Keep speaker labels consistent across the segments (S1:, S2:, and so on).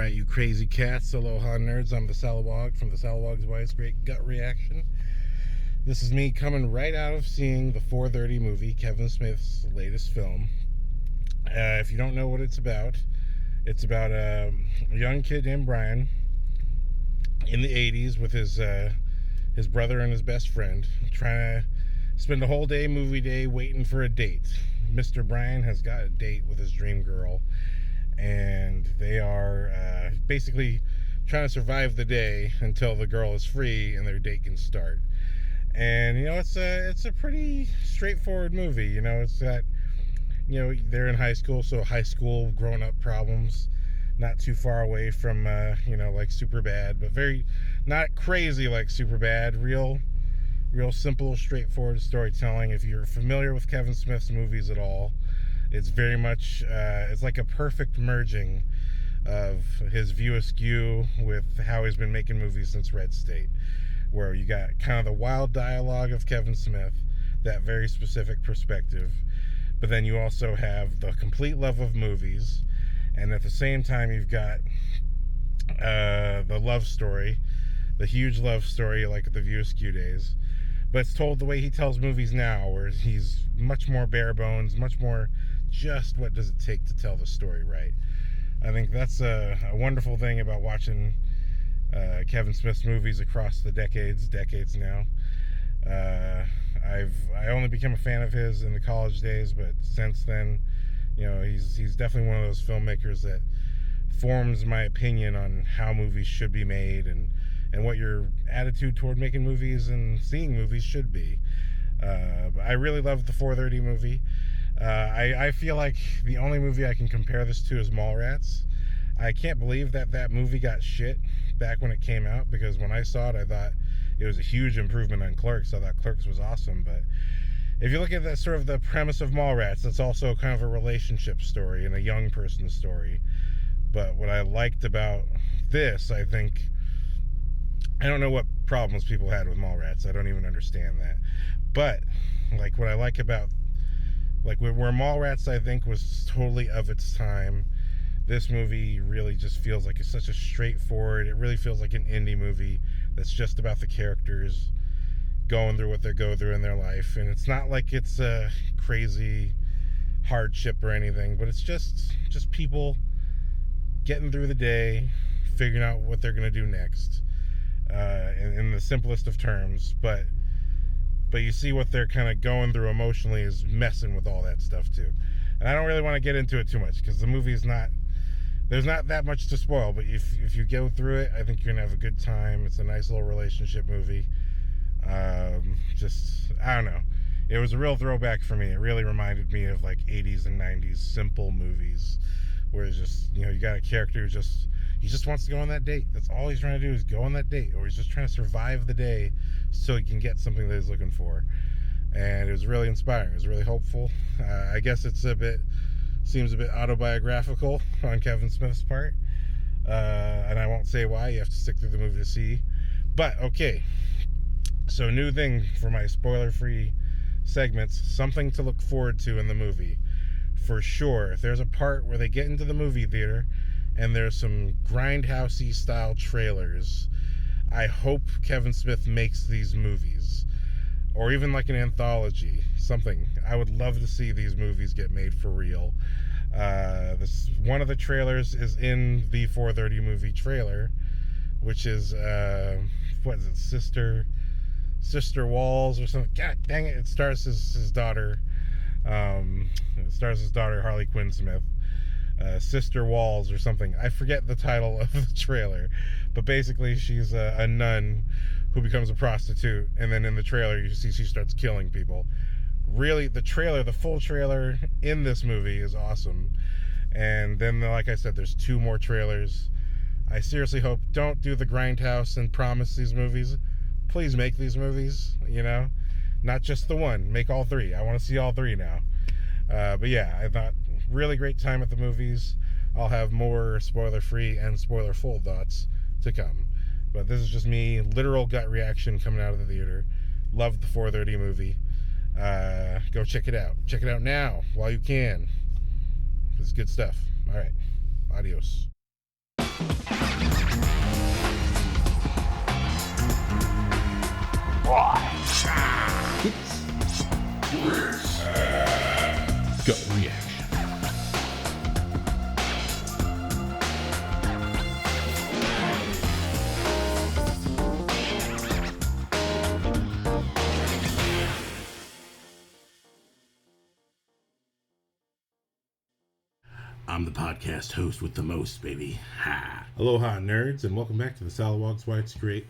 S1: Alright, you crazy cats, aloha nerds, I'm TheSalawag from TheSalawag's Wise Great Gut Reaction. This is me coming right out of seeing the 4:30 movie, Kevin Smith's latest film. If you don't know what it's about a young kid named Brian in the 80s with his brother and his best friend, trying to spend a whole day, movie day, waiting for a date. Mr. Brian has got a date with his dream girl, and they are basically trying to survive the day until the girl is free and their date can start. And it's a pretty straightforward movie. It's that they're in high school, so high school grown-up problems, not too far away from like Superbad, but very not crazy like Superbad. Real simple, straightforward storytelling. If you're familiar with Kevin Smith's movies at all, it's very much it's like a perfect merging of his View Askew with how he's been making movies since Red State, where you got kind of the wild dialogue of Kevin Smith, that very specific perspective, but then you also have the complete love of movies, and at the same time you've got the love story, the huge love story like the View Askew days, but it's told the way he tells movies now, where he's much more bare bones, much more just what does it take to tell the story right. I think that's a wonderful thing about watching Kevin Smith's movies across the decades now. I only became a fan of his in the college days, but since then, he's definitely one of those filmmakers that forms my opinion on how movies should be made and what your attitude toward making movies and seeing movies should be. I really loved the 4:30 movie. I feel like the only movie I can compare this to is Mallrats. I can't believe that movie got shit back when it came out, because when I saw it, I thought it was a huge improvement on Clerks. I thought Clerks was awesome, but if you look at that sort of the premise of Mallrats, it's also kind of a relationship story and a young person's story. But what I liked about this, I don't know what problems people had with Mallrats. I don't even understand that. But like what I like about where Mallrats I think was totally of its time, this movie really just feels like it's such a straightforward, it really feels like an indie movie that's just about the characters going through what they go through in their life. And it's not like it's a crazy hardship or anything, but it's just people getting through the day, figuring out what they're going to do next, in the simplest of terms. But you see what they're kind of going through emotionally is messing with all that stuff too. And I don't really want to get into it too much, because the movie's there's not that much to spoil, but if you go through it, I think you're going to have a good time. It's a nice little relationship movie. I don't know. It was a real throwback for me. It really reminded me of like 80s and 90s simple movies, where it's just, you got a character who he just wants to go on that date. That's all he's trying to do, is go on that date, or he's just trying to survive the day so he can get something that he's looking for. And it was really inspiring. It was really hopeful. I guess it seems a bit autobiographical on Kevin Smith's part, and I won't say why. You have to stick through the movie to see. But okay, so new thing for my spoiler-free segments, something to look forward to in the movie. For sure, if there's a part where they get into the movie theater and there's some grindhousey style trailers, I hope Kevin Smith makes these movies, or even like an anthology, something. I would love to see these movies get made for real. One of the trailers is in the 4:30 movie trailer, which is what is it, Sister Walls or something. God dang it! It stars his daughter. It stars his daughter, Harley Quinn Smith. Sister Walls or something. I forget the title of the trailer, but basically she's a nun who becomes a prostitute, and then in the trailer you see she starts killing people. Really, the full trailer in this movie is awesome. And then, like I said, there's 2 more trailers. I seriously hope, don't do the grindhouse and promise these movies. Please make these movies, not just the one. Make all 3. I want to see all 3 now. But yeah, I thought really great time at the movies. I'll have more spoiler-free and spoiler-full thoughts to come. But this is just me, literal gut reaction coming out of the theater. Loved the 4:30 movie. Go check it out. Check it out now while you can. It's good stuff. All right. Adios.
S2: Gut reaction. I'm the podcast host with the most, baby. Ha!
S1: Aloha, nerds, and welcome back to TheSalawag's Why It's Great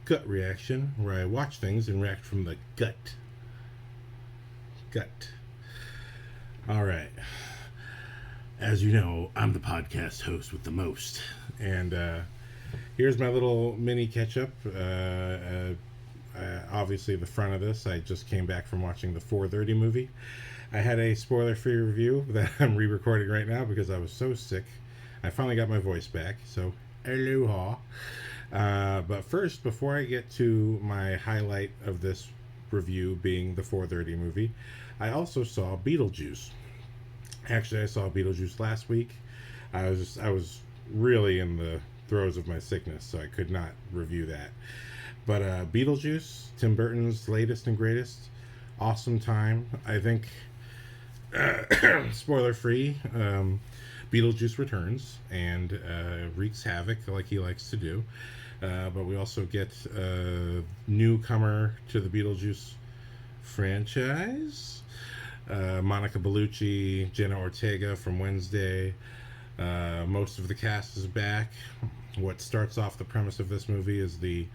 S1: Gut Reaction, where I watch things and react from the gut. Alright. As you know, I'm the podcast host with the most. And here's my little mini catch-up. Obviously, the front of this, I just came back from watching the 4:30 movie. I had a spoiler-free review that I'm re-recording right now because I was so sick. I finally got my voice back, so aloha. But first, before I get to my highlight of this review being the 4:30 movie, I also saw Beetlejuice. Actually, I saw Beetlejuice last week. I was really in the throes of my sickness, so I could not review that. But Beetlejuice, Tim Burton's latest and greatest, awesome time. I think, spoiler free, Beetlejuice returns and wreaks havoc like he likes to do. But we also get a newcomer to the Beetlejuice franchise. Monica Bellucci, Jenna Ortega from Wednesday. Most of the cast is back. What starts off the premise of this movie is the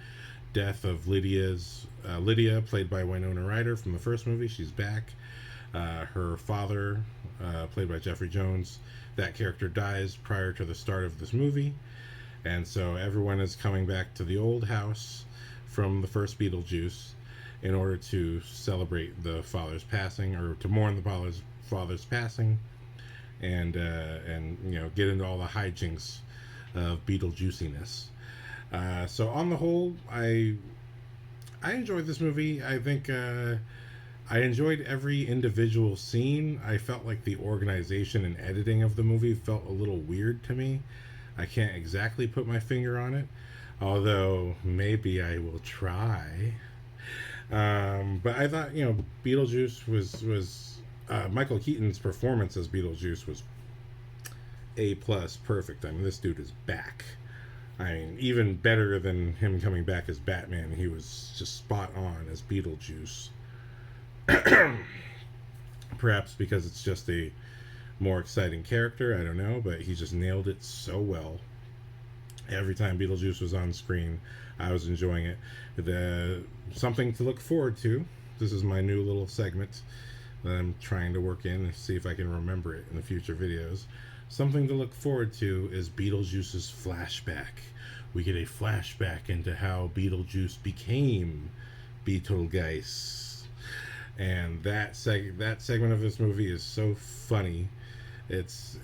S1: death of Lydia, played by Winona Ryder from the first movie. She's back. Her father, played by Jeffrey Jones, that character dies prior to the start of this movie. And so everyone is coming back to the old house from the first Beetlejuice in order to celebrate the father's passing, or to mourn the father's passing, and get into all the hijinks of Beetlejuiciness. So on the whole, I enjoyed this movie. I think I enjoyed every individual scene. I felt like the organization and editing of the movie felt a little weird to me. I can't exactly put my finger on it, although maybe I will try. But I thought, Beetlejuice was Michael Keaton's performance as Beetlejuice was A+, perfect. I mean, this dude is back. I mean, even better than him coming back as Batman. He was just spot on as Beetlejuice. Perhaps because it's just a more exciting character, I don't know, but he just nailed it so well. Every time Beetlejuice was on screen, I was enjoying it. Something to look forward to. This is my new little segment that I'm trying to work in and see if I can remember it in the future videos. Something to look forward to is Beetlejuice's flashback. We get a flashback into how Beetlejuice became Beetlejuice. And that segment of this movie is so funny. It's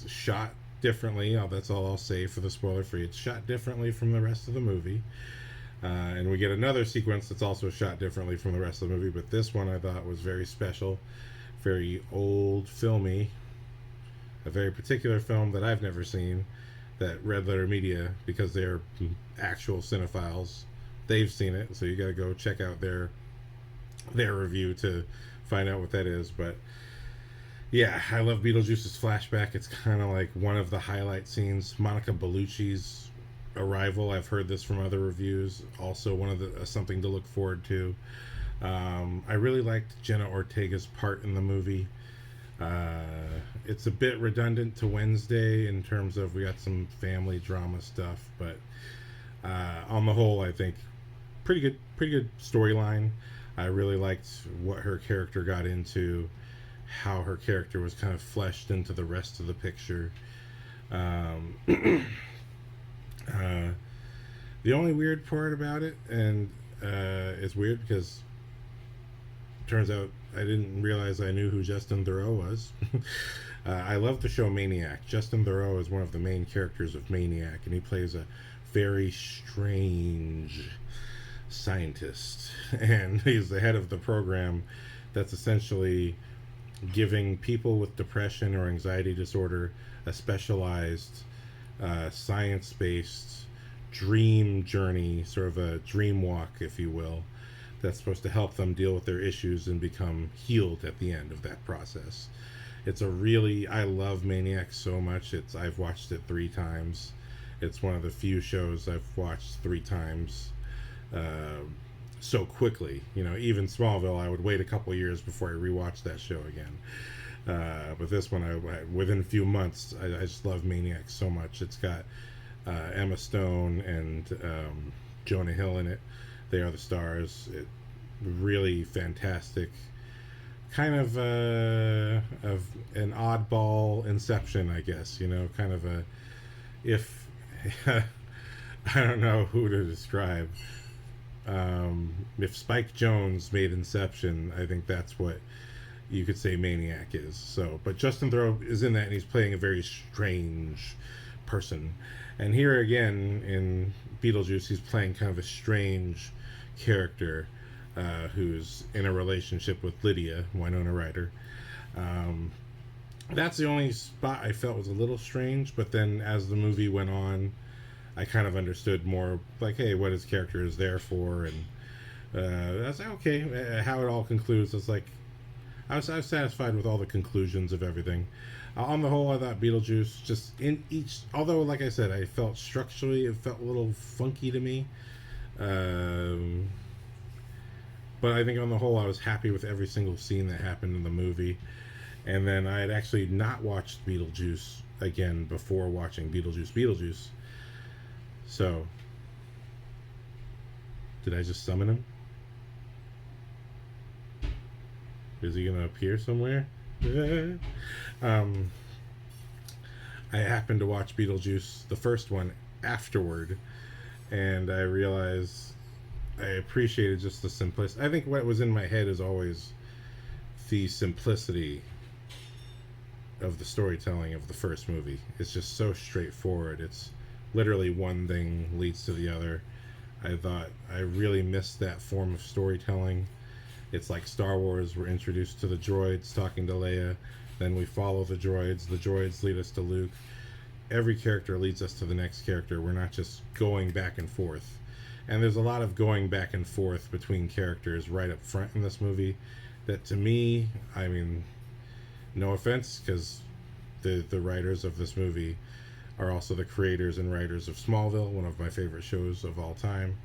S1: shot differently. That's all I'll say for the spoiler free. It's shot differently from the rest of the movie. And we get another sequence that's also shot differently from the rest of the movie. But this one I thought was very special. Very old filmy. A very particular film that I've never seen. That Red Letter Media, because they're actual cinephiles, they've seen it. So you got to go check out their review to find out what that is. But yeah, I love Beetlejuice's flashback. It's kind of like one of the highlight scenes. Monica Bellucci's arrival, I've heard this from other reviews, also one of the something to look forward to. I really liked Jenna Ortega's part in the movie. It's a bit redundant to Wednesday in terms of we got some family drama stuff, but on the whole, I think pretty good storyline. I really liked what her character got into, how her character was kind of fleshed into the rest of the picture. The only weird part about it, and it's weird because turns out I didn't realize I knew who Justin Theroux was. I love the show Maniac. Justin Theroux is one of the main characters of Maniac, and he plays a very strange scientist, and he's the head of the program that's essentially giving people with depression or anxiety disorder a specialized science-based dream journey, sort of a dream walk, if you will, that's supposed to help them deal with their issues and become healed at the end of that process. It's a really, I love Maniac so much. I've watched it 3 times. It's one of the few shows I've watched 3 times so quickly. Even Smallville, I would wait a couple years before I rewatched that show again. But this one, within a few months, I just love Maniac so much. It's got Emma Stone and Jonah Hill in it. They are the stars. Really fantastic. Kind of an oddball Inception, I guess. Kind of if I don't know who to describe. If Spike Jonze made Inception, I think that's what you could say Maniac is. So, but Justin Theroux is in that, and he's playing a very strange person. And here again in Beetlejuice, he's playing kind of a strange character who's in a relationship with Lydia, Winona Ryder. That's the only spot I felt was a little strange, but then as the movie went on, I kind of understood more, like, hey, what his character is there for, and I was like, okay, how it all concludes. It's like, I was satisfied with all the conclusions of everything. On the whole, I thought Beetlejuice, just in each, although, like I said, I felt structurally, it felt a little funky to me. But I think on the whole, I was happy with every single scene that happened in the movie. And then I had actually not watched Beetlejuice again before watching Beetlejuice Beetlejuice. So, did I just summon him? Is he going to appear somewhere? I happened to watch Beetlejuice, the first one, afterward, and I realized I appreciated just the simplicity. I think what was in my head is always the simplicity of the storytelling of the first movie. It's just so straightforward. It's literally one thing leads to the other. I thought I really missed that form of storytelling. It's like Star Wars. We're introduced to the droids talking to Leia, then we follow the droids lead us to Luke. Every character leads us to the next character. We're not just going back and forth. And there's a lot of going back and forth between characters right up front in this movie that, to me, I mean, no offense, because the writers of this movie are also the creators and writers of Smallville, one of my favorite shows of all time.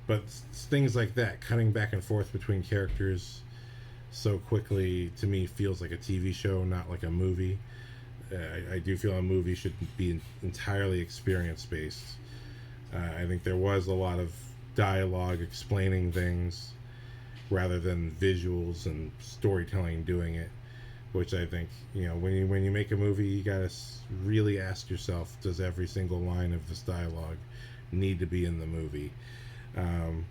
S1: But things like that, cutting back and forth between characters so quickly, to me, feels like a TV show, not like a movie. I do feel a movie should be entirely experience-based. I think there was a lot of dialogue explaining things rather than visuals and storytelling doing it, which I think, when you make a movie, you gotta really ask yourself, does every single line of this dialogue need to be in the movie?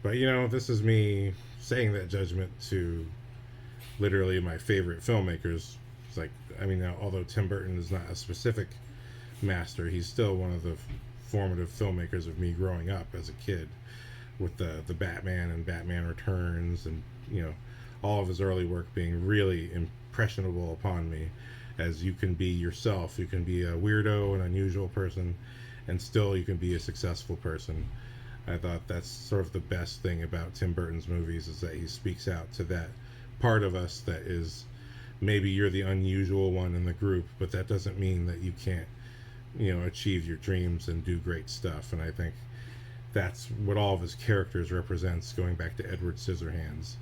S1: But this is me saying that judgment to literally my favorite filmmakers. It's like, although Tim Burton is not a specific master, he's still one of the formative filmmakers of me growing up as a kid, with the Batman and Batman Returns, and all of his early work being really impressionable upon me. As you can be yourself, you can be a weirdo, an unusual person, and still you can be a successful person. I thought that's sort of the best thing about Tim Burton's movies, is that he speaks out to that part of us that is, maybe you're the unusual one in the group, but that doesn't mean that you can't achieve your dreams and do great stuff. And I think that's what all of his characters represents, going back to Edward Scissorhands.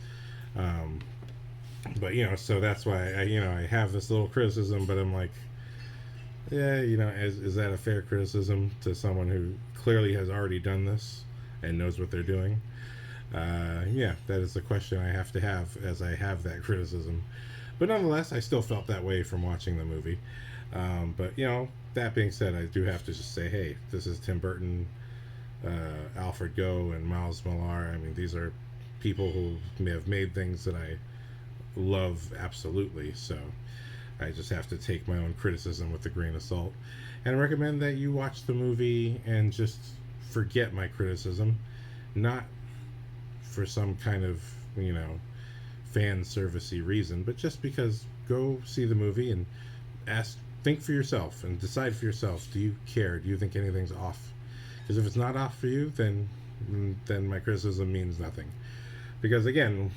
S1: But so that's why I have this little criticism, but I'm like, yeah, is that a fair criticism to someone who clearly has already done this and knows what they're doing? Yeah, that is the question I have to have as I have that criticism. But nonetheless, I still felt that way from watching the movie. But that being said, I do have to just say, hey, this is Tim Burton, Alfred Goh, and Miles Millar. These are people who may have made things that I love absolutely. So I just have to take my own criticism with a grain of salt, and recommend that you watch the movie and just forget my criticism, not for some kind of fan servicey reason, but just because. Go see the movie and think for yourself and decide for yourself. Do you care? Do you think anything's off? Because if it's not off for you, then my criticism means nothing. Because again,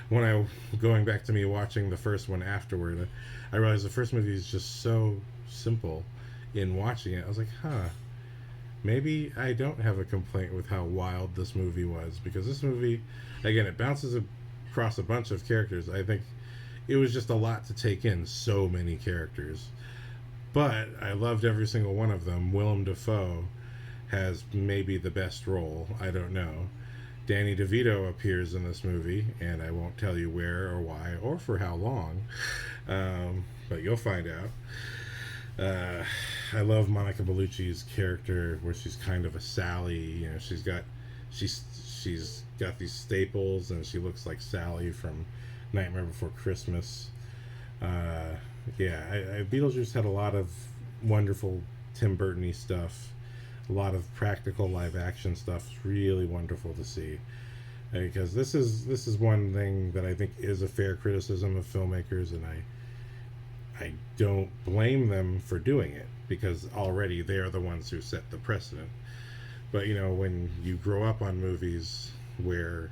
S1: when I going back to me watching the first one afterward, I realized the first movie is just so simple. In watching it, I was like, maybe I don't have a complaint with how wild this movie was, because this movie, again, it bounces across a bunch of characters. I think it was just a lot to take in, so many characters. But I loved every single one of them. Willem Dafoe has maybe the best role. I don't know. Danny DeVito appears in this movie, and I won't tell you where or why or for how long, but you'll find out. I love Monica Bellucci's character, where she's kind of a Sally. You know, she's got these staples, and she looks like Sally from Nightmare Before Christmas. Beetlejuice had a lot of wonderful Tim Burton-y stuff, a lot of practical live action stuff. It's really wonderful to see, because this is one thing that I think is a fair criticism of filmmakers, and I don't blame them for doing it, because already they are the ones who set the precedent. But you know, when you grow up on movies where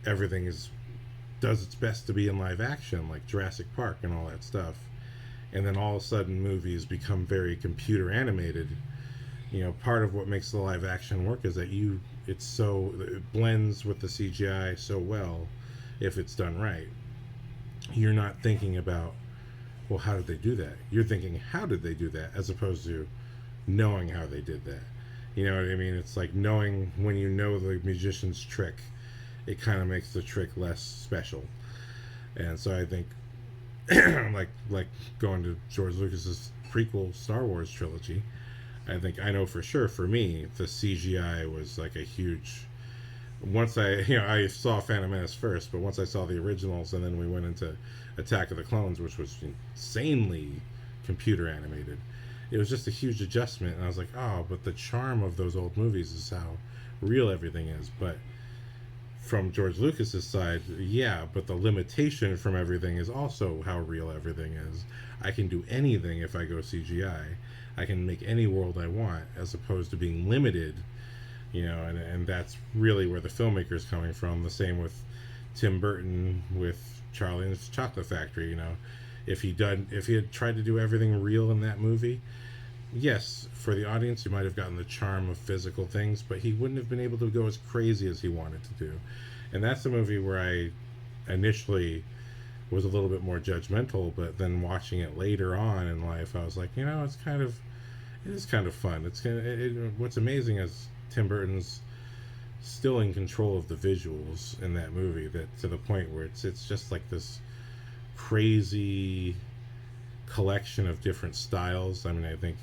S1: everything does its best to be in live action, like Jurassic Park and all that stuff, and then all of a sudden movies become very computer animated, you know, part of what makes the live action work is that it blends with the CGI so well if it's done right. You're not thinking about, well, how did they do that? You're thinking, how did they do that, as opposed to knowing how they did that. You know what I mean? It's like knowing, when you know the magician's trick, it kind of makes the trick less special. And so I think, like going to George Lucas's prequel Star Wars trilogy, I know for sure, for me, the CGI was like a huge. Once I saw Phantom Menace first, but once I saw the originals, and then we went into Attack of the Clones, which was insanely computer animated, it was just a huge adjustment. And I was like, oh, but the charm of those old movies is how real everything is. But from George Lucas's side, yeah, but the limitation from everything is also how real everything is. I can do anything if I go CGI. I can make any world I want, as opposed to being limited, you know, and that's really where the filmmaker's coming from. The same with Tim Burton with Charlie and the Chocolate Factory. You know, if he had tried to do everything real in that movie, yes, for the audience, he might have gotten the charm of physical things, but he wouldn't have been able to go as crazy as he wanted to do. And that's the movie where I initially was a little bit more judgmental, but then watching it later on in life, I was like, you know, it is kind of fun. What's amazing is Tim Burton's still in control of the visuals in that movie, that to the point where it's just like this crazy collection of different styles. I mean, I think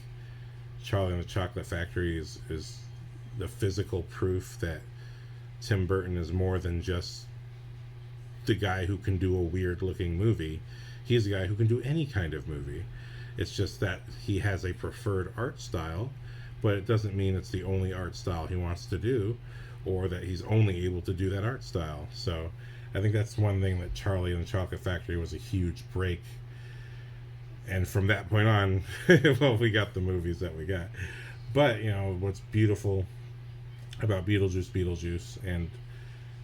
S1: Charlie and the Chocolate Factory is the physical proof that Tim Burton is more than just the guy who can do a weird looking movie. He's the guy who can do any kind of movie. It's just that he has a preferred art style, but it doesn't mean it's the only art style he wants to do, or that he's only able to do that art style. So I think that's one thing that Charlie and the Chocolate Factory was a huge break. And from that point on, well, we got the movies that we got. But, you know, what's beautiful about Beetlejuice, and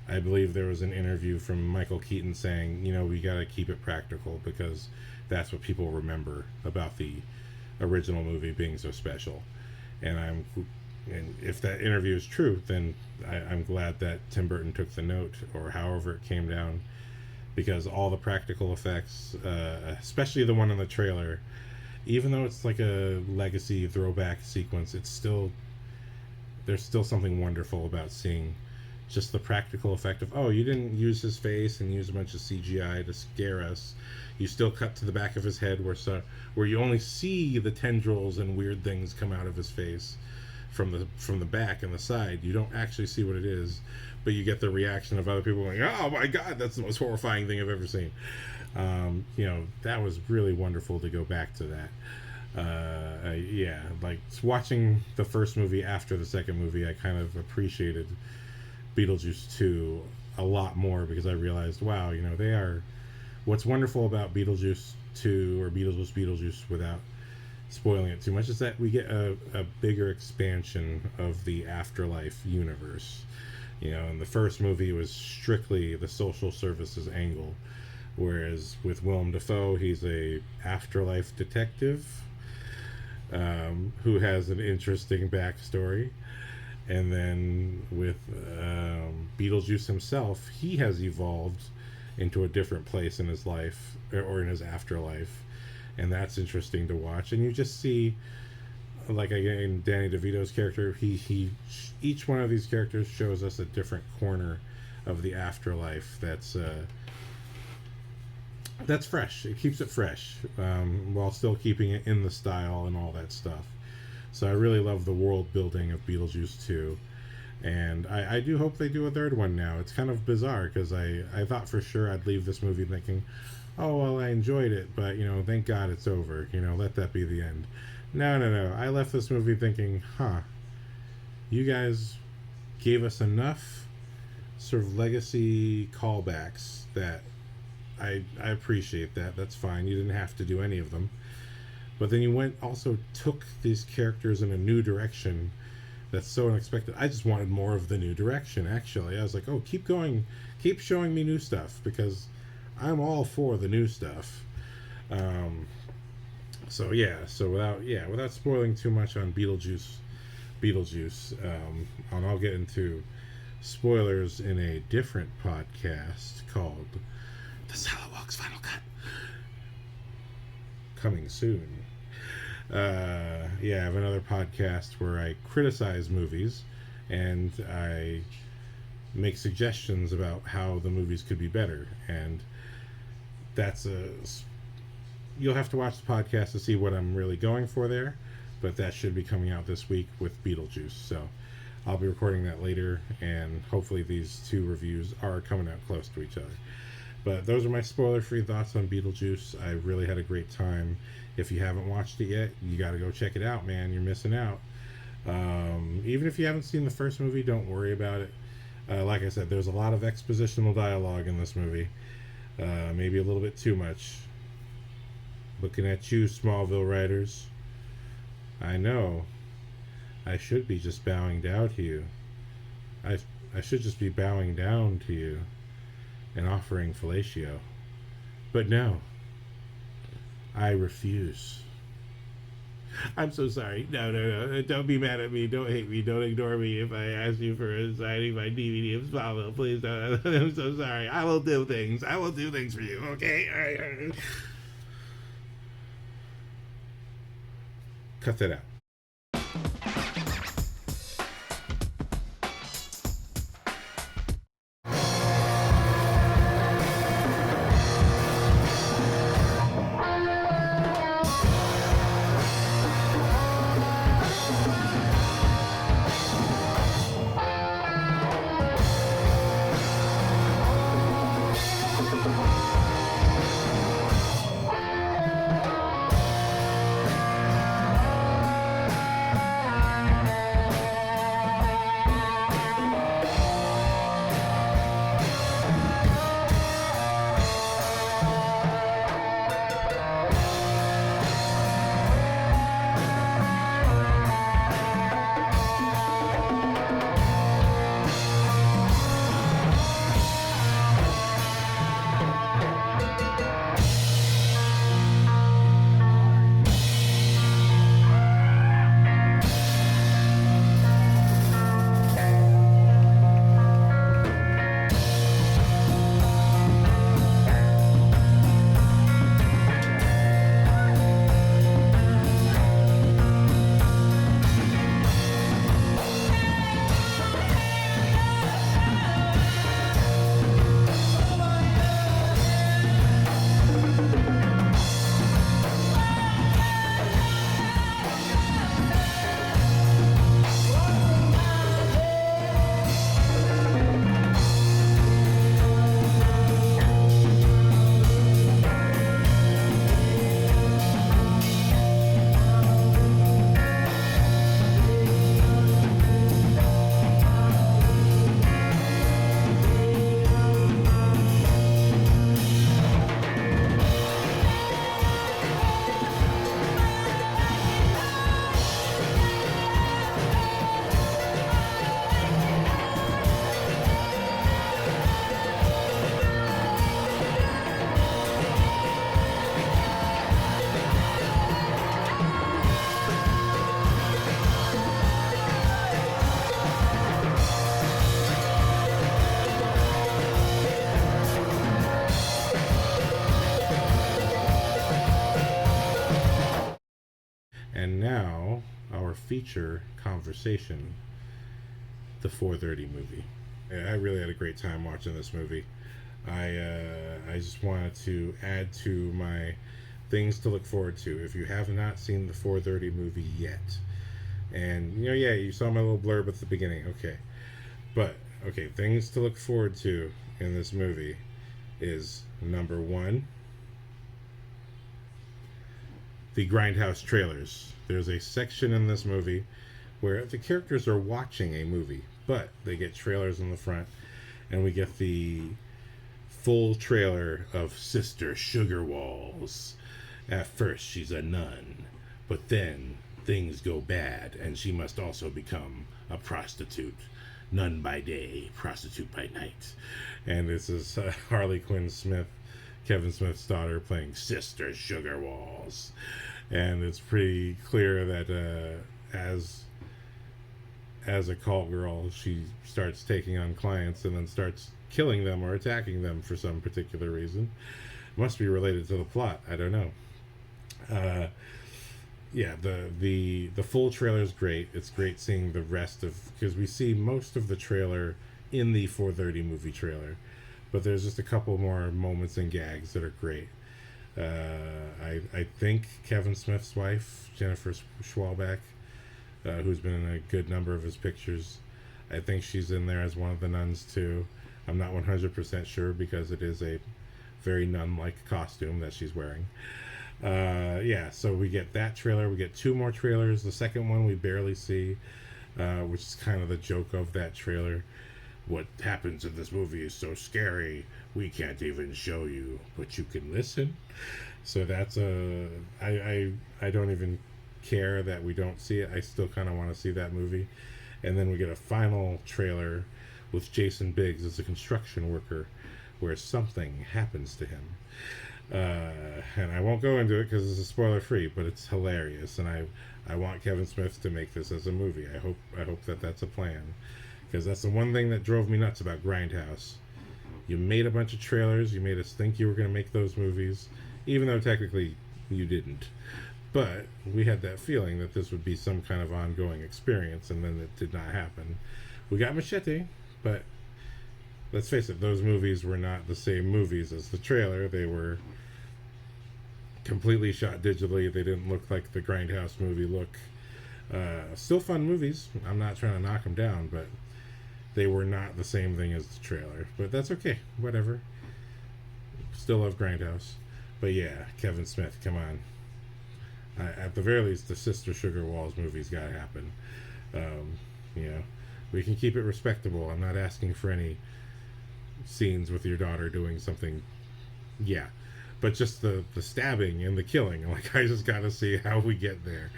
S1: I believe there was an interview from Michael Keaton saying, you know, we got to keep it practical, because that's what people remember about the original movie being so special. And if that interview is true, then I'm glad that Tim Burton took the note, or however it came down, because all the practical effects, especially the one in the trailer, even though it's like a legacy throwback sequence, there's still something wonderful about seeing just the practical effect of, oh, you didn't use his face and use a bunch of CGI to scare us. You still cut to the back of his head where you only see the tendrils and weird things come out of his face from the back and the side. You don't actually see what it is, but you get the reaction of other people going, oh my God, that's the most horrifying thing I've ever seen. You know, that was really wonderful to go back to that. Like watching the first movie after the second movie, I kind of appreciated Beetlejuice 2 a lot more, because I realized, wow, you know, what's wonderful about Beetlejuice 2 or Beetlejuice without spoiling it too much is that we get a bigger expansion of the afterlife universe. You know, in the first movie, it was strictly the social services angle, whereas with Willem Dafoe, he's a afterlife detective who has an interesting backstory. And then with Beetlejuice himself, he has evolved into a different place in his life or in his afterlife, and that's interesting to watch. And you just see, like again, Danny DeVito's character, he each one of these characters shows us a different corner of the afterlife that's fresh. It keeps it fresh while still keeping it in the style and all that stuff. So I really love the world building of Beetlejuice 2. And I do hope they do a third one now. It's kind of bizarre because I thought for sure I'd leave this movie thinking, oh, well, I enjoyed it, but, you know, thank God it's over. You know, let that be the end. No. I left this movie thinking, you guys gave us enough sort of legacy callbacks that I appreciate that. That's fine. You didn't have to do any of them. But then you took these characters in a new direction that's so unexpected. I just wanted more of the new direction, actually. I was like, oh, keep going. Keep showing me new stuff, because I'm all for the new stuff. So without spoiling too much on Beetlejuice, and I'll get into spoilers in a different podcast called TheSalawag's Final Cut. Coming soon. I have another podcast where I criticize movies and I make suggestions about how the movies could be better, and you'll have to watch the podcast to see what I'm really going for there, but that should be coming out this week with Beetlejuice. So I'll be recording that later, and hopefully these two reviews are coming out close to each other. But those are my spoiler-free thoughts on Beetlejuice. I really had a great time. If you haven't watched it yet, you got to go check it out, man. You're missing out. Even if you haven't seen the first movie, don't worry about it. Like I said, there's a lot of expositional dialogue in this movie. Maybe a little bit too much. Looking at you, Smallville writers. I know. I should be just bowing down to you. I should just be bowing down to you and offering fellatio. But no. I refuse. I'm so sorry. No. Don't be mad at me. Don't hate me. Don't ignore me if I ask you for signing my DVD of Smallville. Please don't. I'm so sorry. I will do things. I will do things for you, okay? All right. Cut that out. more feature conversation, the 4:30 movie. I really had a great time watching this movie. I just wanted to add to my things to look forward to. If you have not seen the 4:30 movie yet, and you saw my little blurb at the beginning, okay, but okay, things to look forward to in this movie is number one, the Grindhouse trailers. There's a section in this movie where the characters are watching a movie, but they get trailers in the front, and we get the full trailer of Sister Sugar Walls. At first, she's a nun, but then things go bad, and she must also become a prostitute. Nun by day, prostitute by night. And this is Harley Quinn Smith, Kevin Smith's daughter, playing Sister Sugar Walls. And it's pretty clear that as a cult girl, she starts taking on clients and then starts killing them or attacking them for some particular reason. Must be related to the plot. I don't know. The full trailer is great. It's great seeing the rest of, because we see most of the trailer in the 4:30 movie trailer, but there's just a couple more moments and gags that are great. I think Kevin Smith's wife, Jennifer Schwalbach, who's been in a good number of his pictures, I think she's in there as one of the nuns too. I'm not 100% sure because it is a very nun-like costume that she's wearing. So we get that trailer. We get two more trailers. The second one we barely see, which is kind of the joke of that trailer. What happens in this movie is so scary, we can't even show you, but you can listen. So that's I don't even care that we don't see it. I still kind of want to see that movie. And then we get a final trailer with Jason Biggs as a construction worker where something happens to him. And I won't go into it because it's a spoiler free, but it's hilarious, and I want Kevin Smith to make this as a movie. I hope that that's a plan, because that's the one thing that drove me nuts about Grindhouse. You made a bunch of trailers, you made us think you were going to make those movies, even though technically you didn't. But we had that feeling that this would be some kind of ongoing experience, and then it did not happen. We got Machete, but let's face it, those movies were not the same movies as the trailer. They were completely shot digitally. They didn't look like the Grindhouse movie look. Still fun movies. I'm not trying to knock them down, but they were not the same thing as the trailer. But that's okay. Whatever. Still love Grindhouse. But yeah, Kevin Smith, come on. At the very least, the Sister Sugar Walls movie's got to happen. We can keep it respectable. I'm not asking for any scenes with your daughter doing something. Yeah. But just the stabbing and the killing, like, I just got to see how we get there.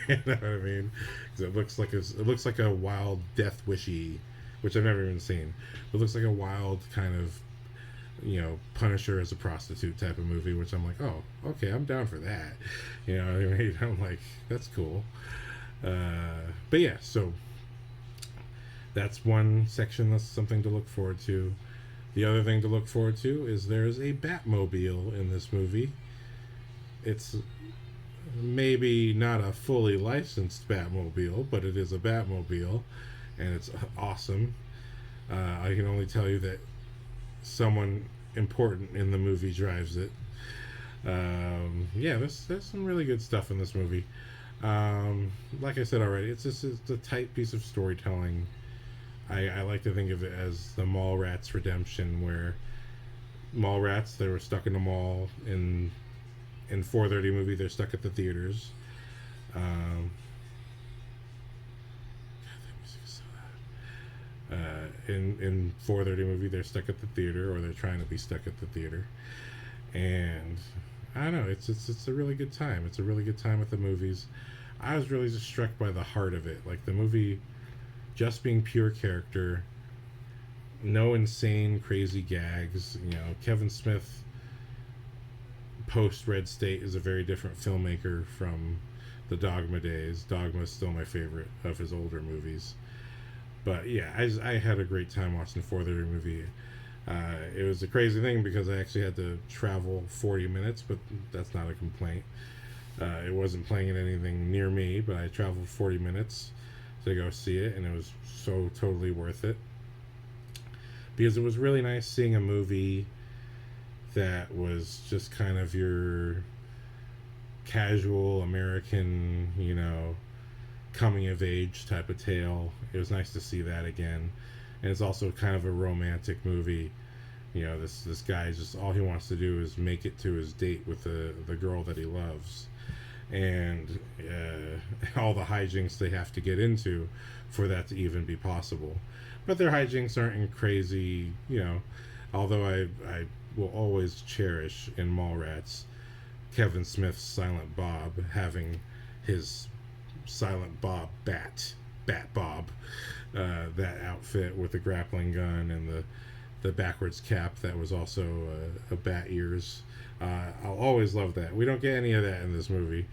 S1: You know what I mean? Because it looks like a wild Death Wishy, which I've never even seen. It looks like a wild kind of, Punisher as a prostitute type of movie, which I'm like, oh, okay, I'm down for that. You know what I mean? I'm like, that's cool. But yeah, so that's one section. That's something to look forward to. The other thing to look forward to is there's a Batmobile in this movie. It's maybe not a fully licensed Batmobile, but it is a Batmobile, and it's awesome. I can only tell you that someone important in the movie drives it. There's some really good stuff in this movie. Like I said already, it's a tight piece of storytelling. I like to think of it as the Mallrats redemption, where Mallrats, they were stuck in a mall. In 4:30 movie, they're stuck at the theaters. God, that music is so loud. In 4:30 movie, they're stuck at the theater, or they're trying to be stuck at the theater. And I don't know, it's a really good time. It's a really good time at the movies. I was really just struck by the heart of it, like the movie just being pure character, no insane crazy gags. Kevin Smith post Red State is a very different filmmaker from the Dogma days. Dogma is still my favorite of his older movies. But yeah, I had a great time watching the 4:30 movie. It was a crazy thing because I actually had to travel 40 minutes, but that's not a complaint. It wasn't playing at anything near me, but I traveled 40 minutes to go see it, and it was so totally worth it. Because it was really nice seeing a movie that was just kind of your casual American, coming of age type of tale. It was nice to see that again. And it's also kind of a romantic movie. This guy, just all he wants to do is make it to his date with the girl that he loves, and all the hijinks they have to get into for that to even be possible. But their hijinks aren't crazy, although I will always cherish in Mallrats Kevin Smith's Silent Bob having his Silent Bob Bat Bob, that outfit with the grappling gun and the backwards cap that was also a bat ears. I'll always love that. We don't get any of that in this movie,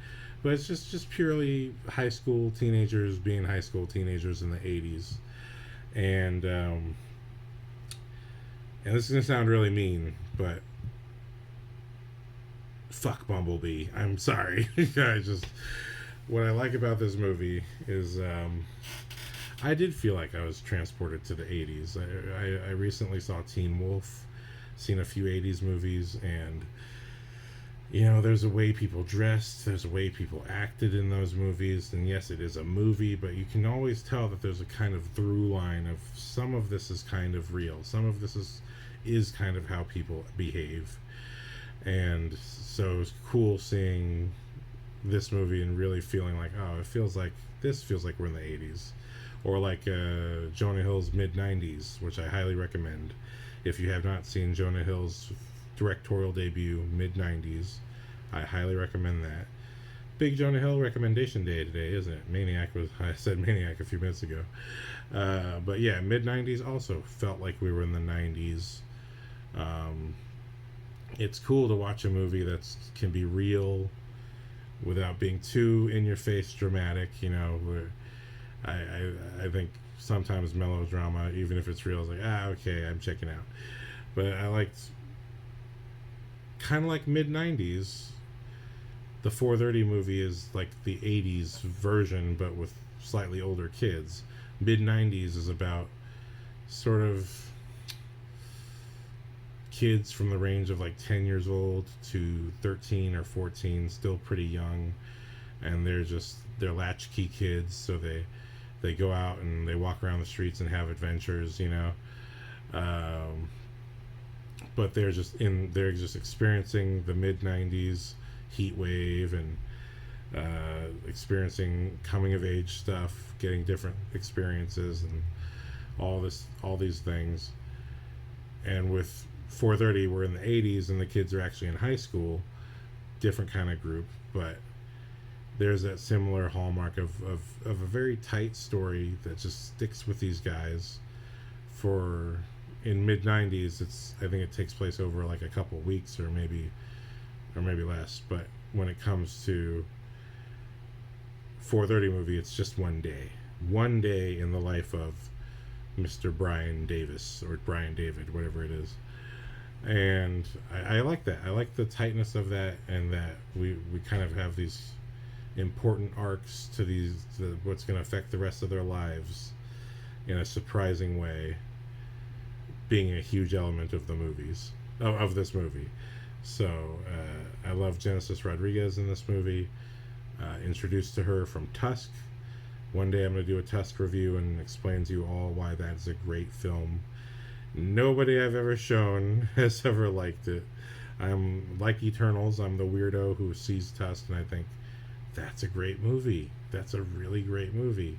S1: but it's just purely high school teenagers being high school teenagers in the 80s. And this is gonna sound really mean, but fuck Bumblebee. I'm sorry. What I like about this movie is I did feel like I was transported to the 80s. I recently saw Teen Wolf, seen a few 80s movies, and there's a way people dressed, there's a way people acted in those movies, and yes, it is a movie, but you can always tell that there's a kind of through line of some of this is kind of real, some of this is kind of how people behave. And so it was cool seeing this movie and really feeling like, oh, this feels like we're in the 80s. Or like Jonah Hill's mid-90s, which I highly recommend. If you have not seen Jonah Hill's directorial debut, mid-90s, I highly recommend that. Big Jonah Hill recommendation day today, isn't it? I said Maniac a few minutes ago. But yeah, mid-90s also felt like we were in the 90s. It's cool to watch a movie that can be real without being too in-your-face dramatic, where I think sometimes melodrama, even if it's real, is like, okay, I'm checking out. But I liked, kind of like mid-90s, the 4:30 movie is like the 80s version, but with slightly older kids. Mid-90s is about sort of kids from the range of like 10 years old to 13 or 14, still pretty young, and they're latchkey kids, so they go out and they walk around the streets and have adventures, but they're just experiencing the mid-90s heat wave and experiencing coming of age stuff, getting different experiences and all these things. And with 4:30, we're in the 80s and the kids are actually in high school, different kind of group, but there's that similar hallmark of a very tight story that just sticks with these guys. In mid-90s, I think it takes place over like a couple weeks or maybe less, but when it comes to 4:30 movie, it's just one day in the life of Mr. Brian Davis or Brian David, whatever it is. And I like that. I like the tightness of that, and that we kind of have these important arcs to what's going to affect the rest of their lives in a surprising way, being a huge element of this movie. So I love Genesis Rodriguez in this movie. Introduced to her from Tusk. One day I'm going to do a Tusk review and explain to you all why that's a great film. Nobody I've ever shown has ever liked it. I'm like Eternals. I'm the weirdo who sees Tusk and I think, that's a great movie. That's a really great movie.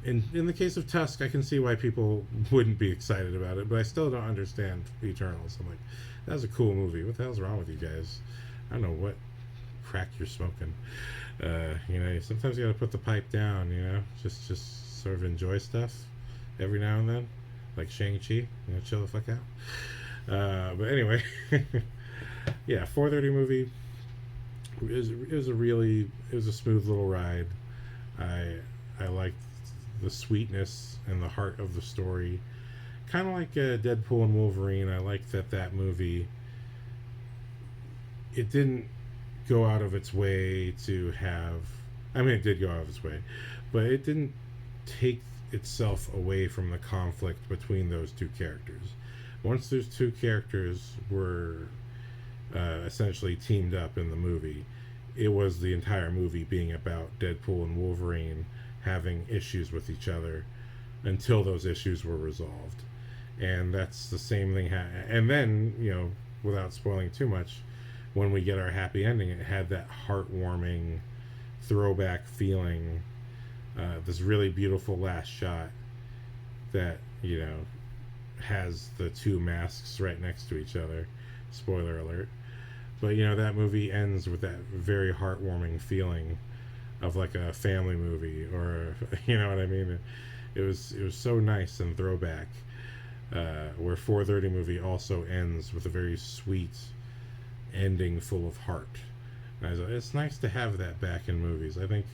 S1: In the case of Tusk, I can see why people wouldn't be excited about it, but I still don't understand Eternals. I'm like, that was a cool movie. What the hell's wrong with you guys? I don't know what crack you're smoking. Sometimes you gotta put the pipe down, just sort of enjoy stuff every now and then, like Shang-Chi, chill the fuck out. But anyway, yeah, 4:30 movie. It was a smooth little ride. I liked the sweetness and the heart of the story, kind of like Deadpool and Wolverine. I liked that movie, it didn't go out of its way to have, I mean, it did go out of its way, but it didn't take itself away from the conflict between those two characters. Once those two characters were essentially teamed up in the movie, it was the entire movie being about Deadpool and Wolverine having issues with each other until those issues were resolved. And that's the same thing. And then, you know, without spoiling too much, when we get our happy ending, it had that heartwarming throwback feeling. This really beautiful last shot that, you know, has the two masks right next to each other. Spoiler alert. But, you know, that movie ends with that very heartwarming feeling of like a family movie, or, you know what I mean? It was so nice and throwback. Where 4:30 movie also ends with a very sweet ending full of heart. It's nice to have that back in movies. I think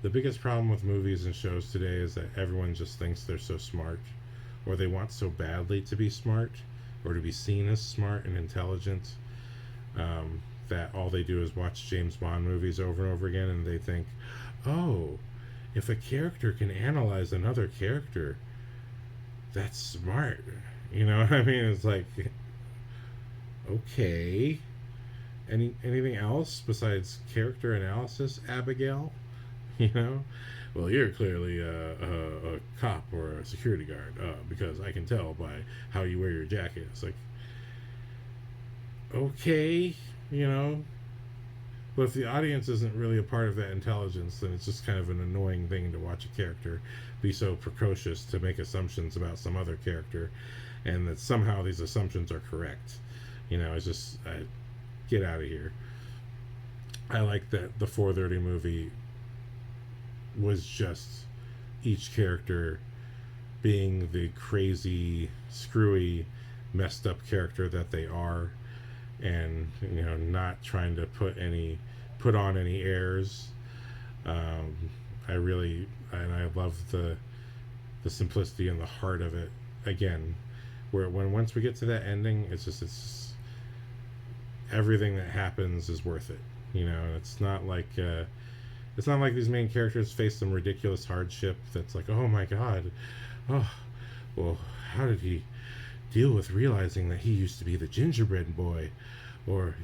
S1: the biggest problem with movies and shows today is that everyone just thinks they're so smart, or they want so badly to be smart, or to be seen as smart and intelligent, that all they do is watch James Bond movies over and over again, and they think, oh, if a character can analyze another character, that's smart. You know what I mean? It's like, okay. Anything else besides character analysis, Abigail? You know? Well, you're clearly a cop or a security guard, because I can tell by how you wear your jacket. It's like, okay, you know? But if the audience isn't really a part of that intelligence, then it's just kind of an annoying thing to watch a character be so precocious to make assumptions about some other character, and that somehow these assumptions are correct. You know, it's just, get out of here. I like that the 4:30 movie was just each character being the crazy, screwy, messed up character that they are, and, you know, not trying to put on any airs. I love the simplicity and the heart of it. Again, where once we get to that ending, it's everything that happens is worth it. You know, it's not like these main characters face some ridiculous hardship that's like, oh my god, oh, well, how did he deal with realizing that he used to be the gingerbread boy, or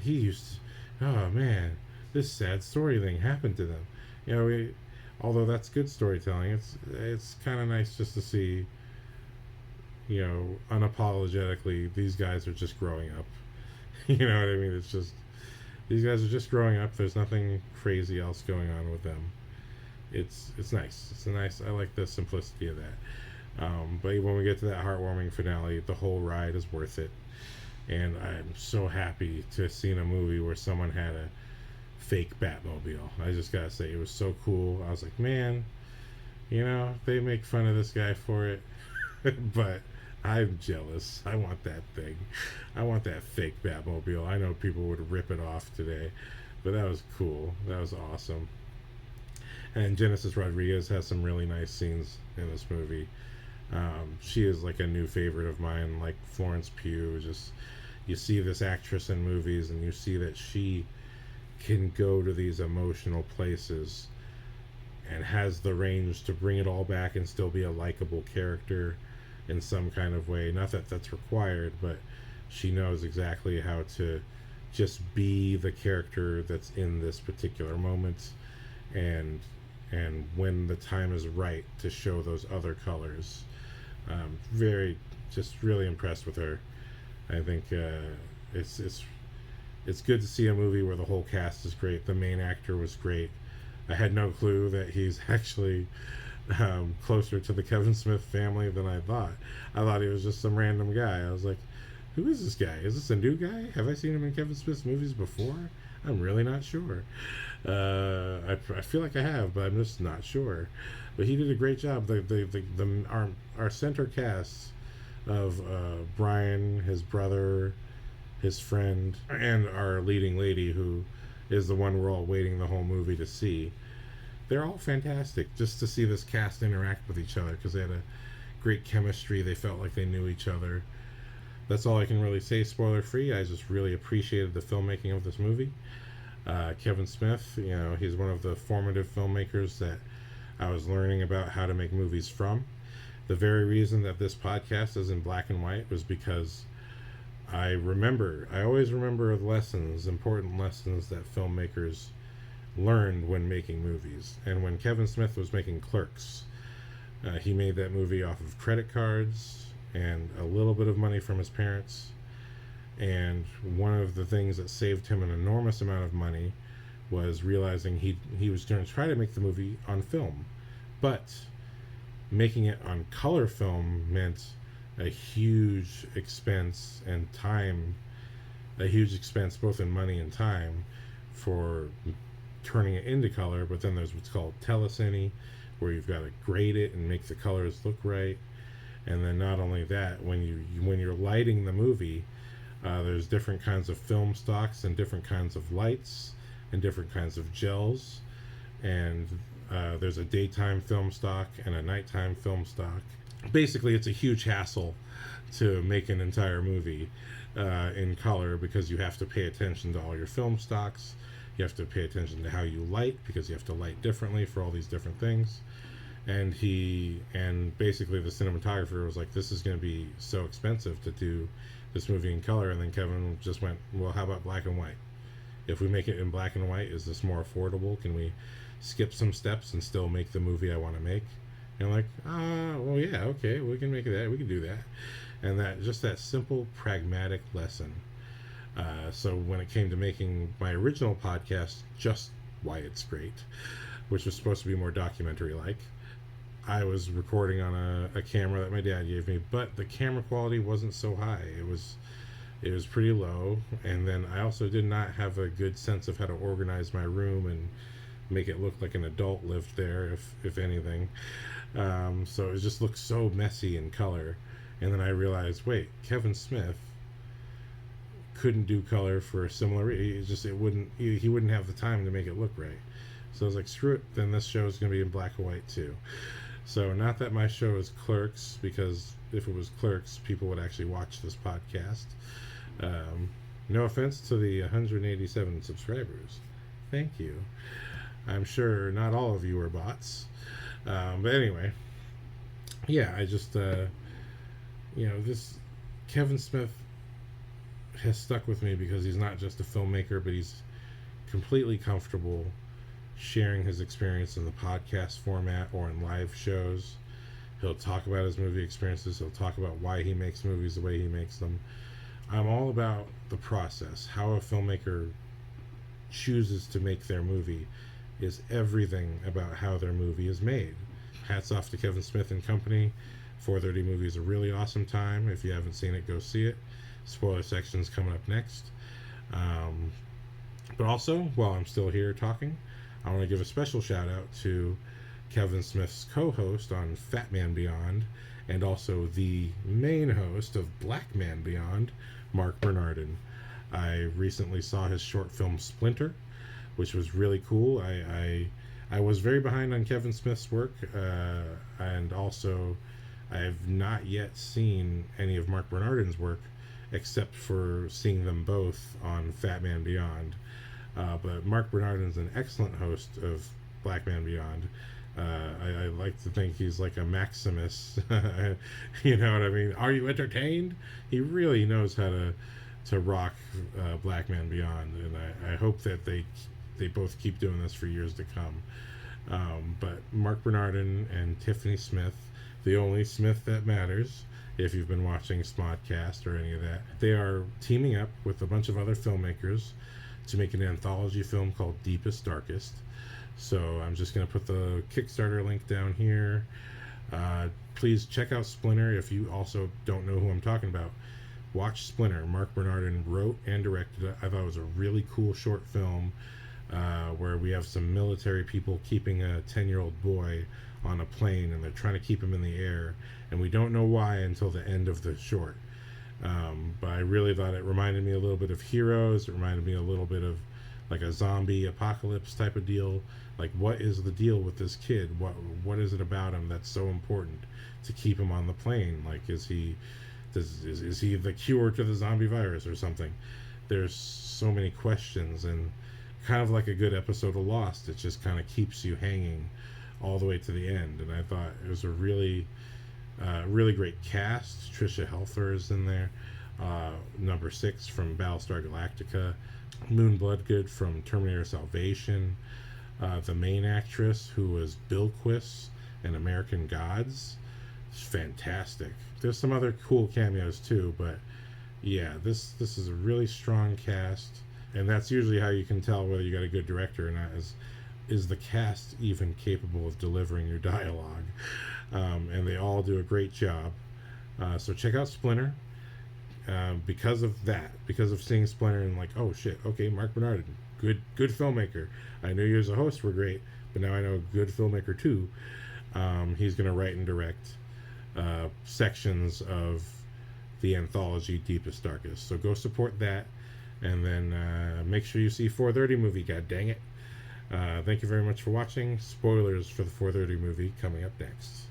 S1: oh man, this sad story thing happened to them. You know, although that's good storytelling, it's kind of nice just to see, you know, unapologetically, these guys are just growing up. You know what I mean? It's just, these guys are just growing up. There's nothing crazy else going on with them. It's nice. I like the simplicity of that. But when we get to that heartwarming finale, the whole ride is worth it. And I'm so happy to have seen a movie where someone had a fake Batmobile. I just gotta say, it was so cool. I was like, man, you know, they make fun of this guy for it, but I'm jealous. I want that thing. I want that fake Batmobile. I know people would rip it off today, but that was cool. That was awesome. And Genesis Rodriguez has some really nice scenes in this movie. She is like a new favorite of mine, like Florence Pugh. Just, you see this actress in movies and you see that she can go to these emotional places and has the range to bring it all back and still be a likable character in some kind of way. Not that that's required, but she knows exactly how to just be the character that's in this particular moment, and when the time is right to show those other colors. Just really impressed with her. I think it's good to see a movie where the whole cast is great. The main actor was great. I had no clue that he's actually closer to the Kevin Smith family than I thought. I thought he was just some random guy. I was like, who is this guy? Is this a new guy? Have I seen him in Kevin Smith's movies before? I'm really not sure. I feel like I have, but I'm just not sure. But he did a great job. Our center cast of Brian, his brother, his friend, and our leading lady, who is the one we're all waiting the whole movie to see. They're all fantastic. Just to see this cast interact with each other, because they had a great chemistry. They felt like they knew each other. That's all I can really say, spoiler free. I just really appreciated the filmmaking of this movie. Kevin Smith, he's one of the formative filmmakers that I was learning about how to make movies from. The very reason that this podcast is in black and white was because I always remember important lessons that filmmakers learned when making movies. And when Kevin Smith was making Clerks, he made that movie off of credit cards and a little bit of money from his parents. And one of the things that saved him an enormous amount of money was realizing he was going to try to make the movie on film. But making it on color film meant a huge expense and time, a huge expense both in money and time for turning it into color. But then there's what's called telecine, where you've got to grade it and make the colors look right. And then not only that, when you're lighting the movie, there's different kinds of film stocks and different kinds of lights and different kinds of gels, and there's a daytime film stock and a nighttime film stock. Basically, it's a huge hassle to make an entire movie in color, because you have to pay attention to all your film stocks. You have to pay attention to how you light, because you have to light differently for all these different things. And basically the cinematographer was like, this is going to be so expensive to do this movie in color. And then Kevin just went, well, how about black and white? If we make it in black and white, is this more affordable? Can we skip some steps and still make the movie I want to make? And I'm like, well, yeah, okay, we can make that. We can do that. And that simple, pragmatic lesson. So when it came to making my original podcast, Just Why It's Great, which was supposed to be more documentary-like, I was recording on a camera that my dad gave me, but the camera quality wasn't so high. It was pretty low, and then I also did not have a good sense of how to organize my room and make it look like an adult lived there, if anything. So it just looked so messy in color. And then I realized, wait, Kevin Smith couldn't do color for a similar reason. He wouldn't have the time to make it look right. So I was like, screw it, then this show is going to be in black and white too. So not that my show is Clerks, because if it was Clerks, people would actually watch this podcast. No offense to the 187 subscribers. Thank you. I'm sure not all of you are bots. But anyway, yeah, I just, this Kevin Smith has stuck with me because he's not just a filmmaker, but he's completely comfortable sharing his experience in the podcast format or in live shows. He'll talk about his movie experiences. He'll talk about why he makes movies the way he makes them. I'm all about the process. How a filmmaker chooses to make their movie is everything about how their movie is made. Hats off to Kevin Smith and company. 4:30 movie is a really awesome time. If you haven't seen it, go see it. Spoiler section's coming up next. But also, while I'm still here talking, I want to give a special shout out to Kevin Smith's co-host on Fat Man Beyond, and also the main host of Black Man Beyond, Marc Bernardin. I recently saw his short film Splinter, which was really cool. I was very behind on Kevin Smith's work, and also I have not yet seen any of Marc Bernardin's work, except for seeing them both on Fat Man Beyond. But Marc Bernardin's an excellent host of Black Man Beyond. I like to think he's like a Maximus. You know what I mean? Are you entertained? He really knows how to rock Black Man Beyond, and I hope that they both keep doing this for years to come. But Marc Bernardin and Tiffany Smith, the only Smith that matters, if you've been watching Smodcast or any of that, they are teaming up with a bunch of other filmmakers to make an anthology film called Deepest Darkest. So I'm just going to put the Kickstarter link down here. Please check out Splinter if you also don't know who I'm talking about. Watch Splinter. Marc Bernardin wrote and directed it. I thought it was a really cool short film where we have some military people keeping a 10-year-old boy on a plane, and they're trying to keep him in the air, and we don't know why until the end of the short. But I really thought it reminded me a little bit of Heroes. It reminded me a little bit of like a zombie apocalypse type of deal. Like, what is the deal with this kid? What is it about him that's so important to keep him on the plane? Like, is he the cure to the zombie virus or something? There's so many questions, and kind of like a good episode of Lost. It just kind of keeps you hanging all the way to the end. And I thought it was a really great cast. Trisha Helfer is in there. Number 6 from Battlestar Galactica. Moon Bloodgood from Terminator Salvation. The main actress, who was Bilquis in American Gods. It's fantastic. There's some other cool cameos too, but yeah, this is a really strong cast. And that's usually how you can tell whether you got a good director or not, is the cast even capable of delivering your dialogue. And they all do a great job. So check out Splinter. Because of that, because of seeing Splinter and like, oh shit, okay, Marc Bernardin, good filmmaker. I knew you as a host were great, but now I know a good filmmaker too. He's going to write and direct sections of the anthology Deepest Darkest. So go support that, and then make sure you see 4:30 movie. God dang it! Thank you very much for watching. Spoilers for the 4:30 movie coming up next.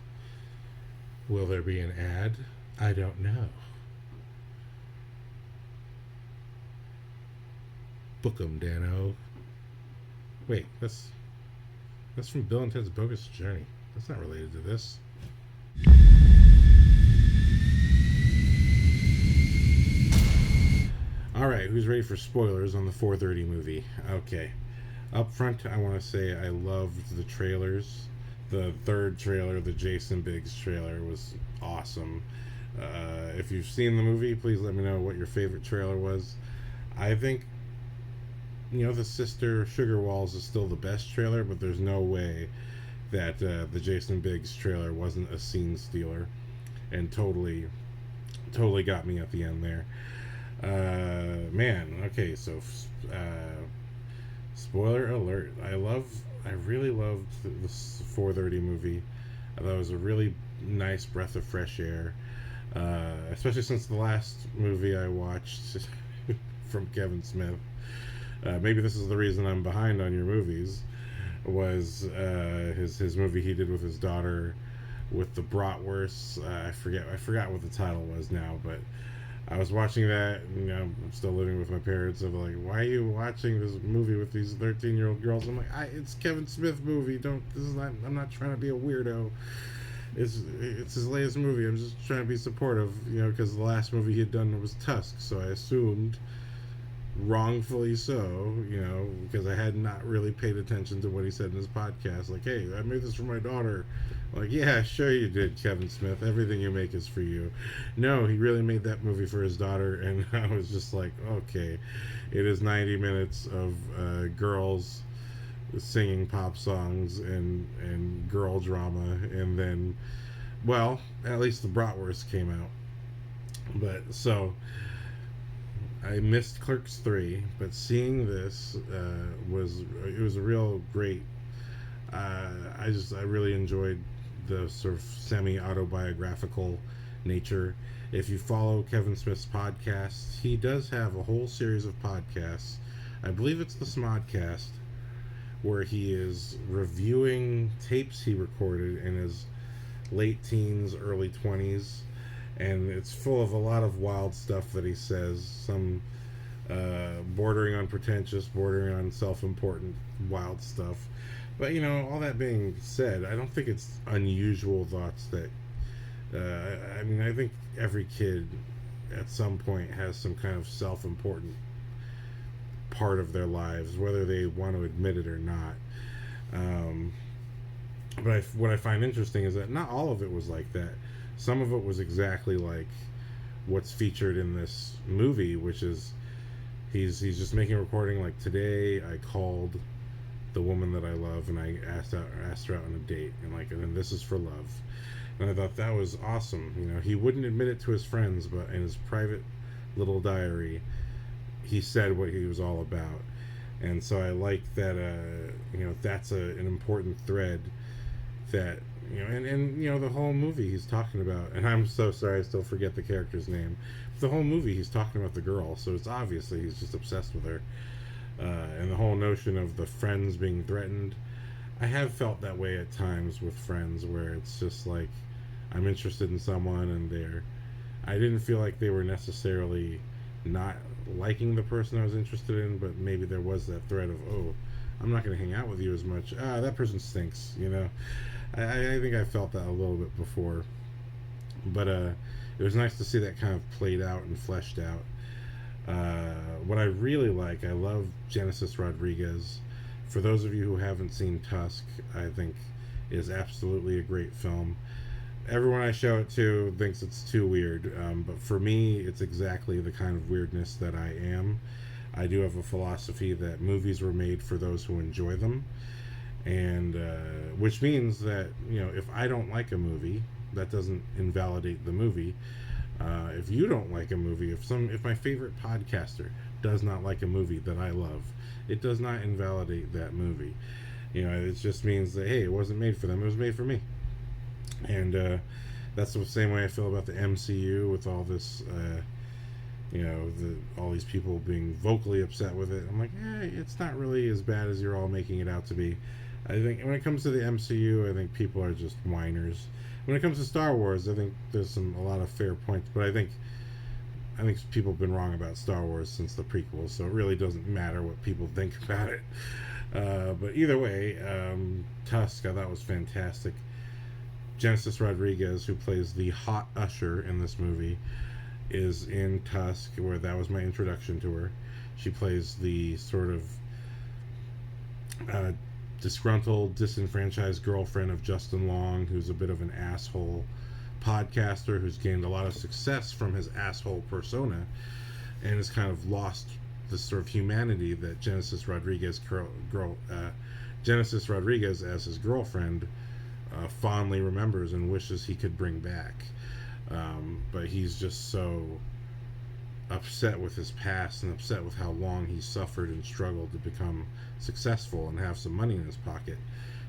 S1: Will there be an ad? I don't know. Book 'em, Dano. Wait, that's from Bill and Ted's Bogus Journey. That's not related to this. Alright, who's ready for spoilers on the 4:30 movie? Okay. Up front, I want to say I loved the trailers. The third trailer, the Jason Biggs trailer, was awesome. If you've seen the movie, please let me know what your favorite trailer was. I think, the Sister Sugar Walls is still the best trailer, but there's no way that the Jason Biggs trailer wasn't a scene stealer, and totally got me at the end there. Man, okay, so spoiler alert. I really loved this 4:30 movie. I thought it was a really nice breath of fresh air, especially since the last movie I watched from Kevin Smith. Maybe this is the reason I'm behind on your movies, was his movie he did with his daughter with the bratwursts. I forgot what the title was now, but I was watching that, and I'm still living with my parents. I'm like, why are you watching this movie with these 13-year-old girls? I'm like, it's Kevin Smith movie. I'm not trying to be a weirdo. It's his latest movie. I'm just trying to be supportive, because the last movie he had done was Tusk. So I assumed, wrongfully so, because I had not really paid attention to what he said in his podcast. Like, hey, I made this for my daughter. Like, yeah, sure you did, Kevin Smith. Everything you make is for you. No, he really made that movie for his daughter, and I was just like, okay, it is 90 minutes of girls singing pop songs and girl drama, and then, well, at least the bratwurst came out. But, so, I missed Clerks 3, but seeing this was a real great. I really enjoyed the sort of semi-autobiographical nature. If you follow Kevin Smith's podcast, he does have a whole series of podcasts. I believe it's the Smodcast, where he is reviewing tapes he recorded in his late teens, early 20s. And it's full of a lot of wild stuff that he says, some bordering on pretentious, bordering on self-important, wild stuff. But, all that being said, I don't think it's unusual thoughts that, I think every kid at some point has some kind of self-important part of their lives, whether they want to admit it or not. But what I find interesting is that not all of it was like that. Some of it was exactly like what's featured in this movie, which is he's just making a recording like, today I called the woman that I love and I asked her out on a date, and then this is for love. And I thought that was awesome. He wouldn't admit it to his friends, but in his private little diary, he said what he was all about. And so I like that, that's an important thread that, and the whole movie he's talking about, and I'm so sorry I still forget the character's name. The whole movie he's talking about the girl, so it's obviously he's just obsessed with her. And the whole notion of the friends being threatened, I have felt that way at times with friends, where it's just like, I'm interested in someone and I didn't feel like they were necessarily not liking the person I was interested in, but maybe there was that thread of, oh, I'm not going to hang out with you as much. That person stinks, you know. I think I felt that a little bit before, but it was nice to see that kind of played out and fleshed out. What I really like, I love Genesis Rodriguez. For those of you who haven't seen Tusk, I think is absolutely a great film. Everyone I show it to thinks it's too weird, but for me, it's exactly the kind of weirdness that I am. I do have a philosophy that movies were made for those who enjoy them, and which means that, you know, if I don't like a movie, that doesn't invalidate the movie. If you don't like a movie, if my favorite podcaster does not like a movie that I love, it does not invalidate that movie. You know, it just means that, hey, it wasn't made for them, it was made for me. And that's the same way I feel about the MCU, with all this, you know, all these people being vocally upset with it. I'm like, it's not really as bad as you're all making it out to be. I think when it comes to the MCU, I think people are just whiners. When it comes to Star Wars, I think there's a lot of fair points, but I think people have been wrong about Star Wars since the prequels, so it really doesn't matter what people think about it. But either way, Tusk I thought was fantastic. Genesis Rodriguez, who plays the hot usher in this movie, is in Tusk, where that was my introduction to her. She plays the sort of disgruntled, disenfranchised girlfriend of Justin Long, who's a bit of an asshole podcaster who's gained a lot of success from his asshole persona and has kind of lost the sort of humanity that Genesis Rodriguez as his girlfriend fondly remembers and wishes he could bring back. But he's just so upset with his past and upset with how long he suffered and struggled to become successful and have some money in his pocket,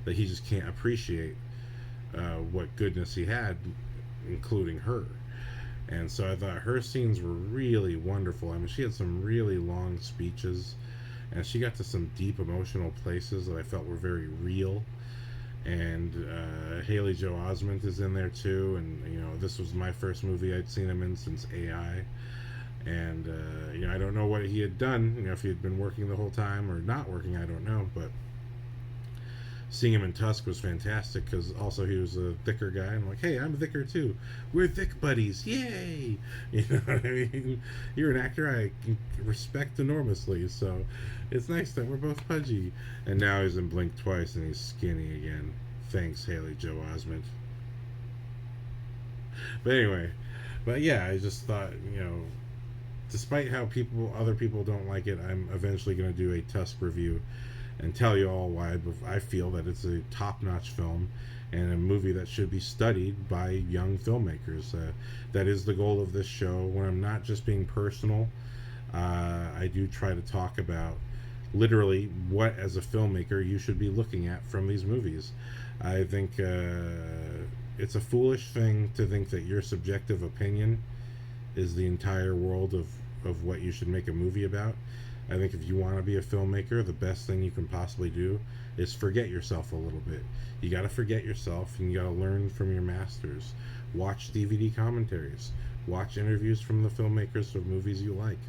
S1: that he just can't appreciate what goodness he had, including her. And so I thought her scenes were really wonderful. I mean, she had some really long speeches, and she got to some deep emotional places that I felt were very real. And Haley Joel Osment is in there too, and you know, this was my first movie I'd seen him in since AI. And you know, I don't know what he had done, you know, if he had been working the whole time or not working, I don't know, but seeing him in Tusk was fantastic, because also he was a thicker guy. I'm like, hey, I'm thicker too. We're thick buddies. Yay! You know what I mean? You're an actor I can respect enormously, so it's nice that we're both pudgy. And now he's in Blink Twice and he's skinny again. Thanks, Haley Joel Osment. But anyway, yeah, I just thought, you know, despite how other people don't like it, I'm eventually going to do a Tusk review and tell you all why I feel that it's a top-notch film and a movie that should be studied by young filmmakers. That is the goal of this show. When I'm not just being personal, I do try to talk about literally what, as a filmmaker, you should be looking at from these movies. I think it's a foolish thing to think that your subjective opinion is the entire world of what you should make a movie about. I think if you want to be a filmmaker, the best thing you can possibly do is forget yourself a little bit. You got to forget yourself, and you got to learn from your masters. Watch DVD commentaries. Watch interviews from the filmmakers of movies you like.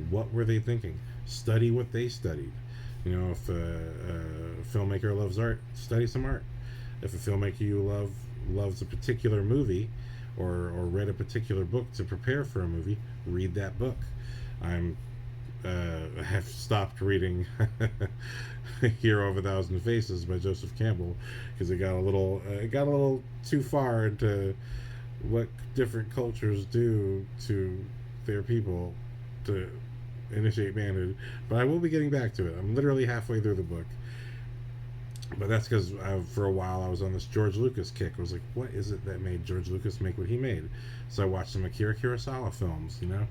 S1: What were they thinking? Study what they studied. You know, if a filmmaker loves art, study some art. If a filmmaker you love loves a particular movie or read a particular book to prepare for a movie, read that book. I have stopped reading Hero of a Thousand Faces by Joseph Campbell, because it got a little too far into what different cultures do to their people to initiate manhood. But I will be getting back to it. I'm literally halfway through the book. But that's because for a while I was on this George Lucas kick. I was like, what is it that made George Lucas make what he made? So I watched some Akira Kurosawa films, you know.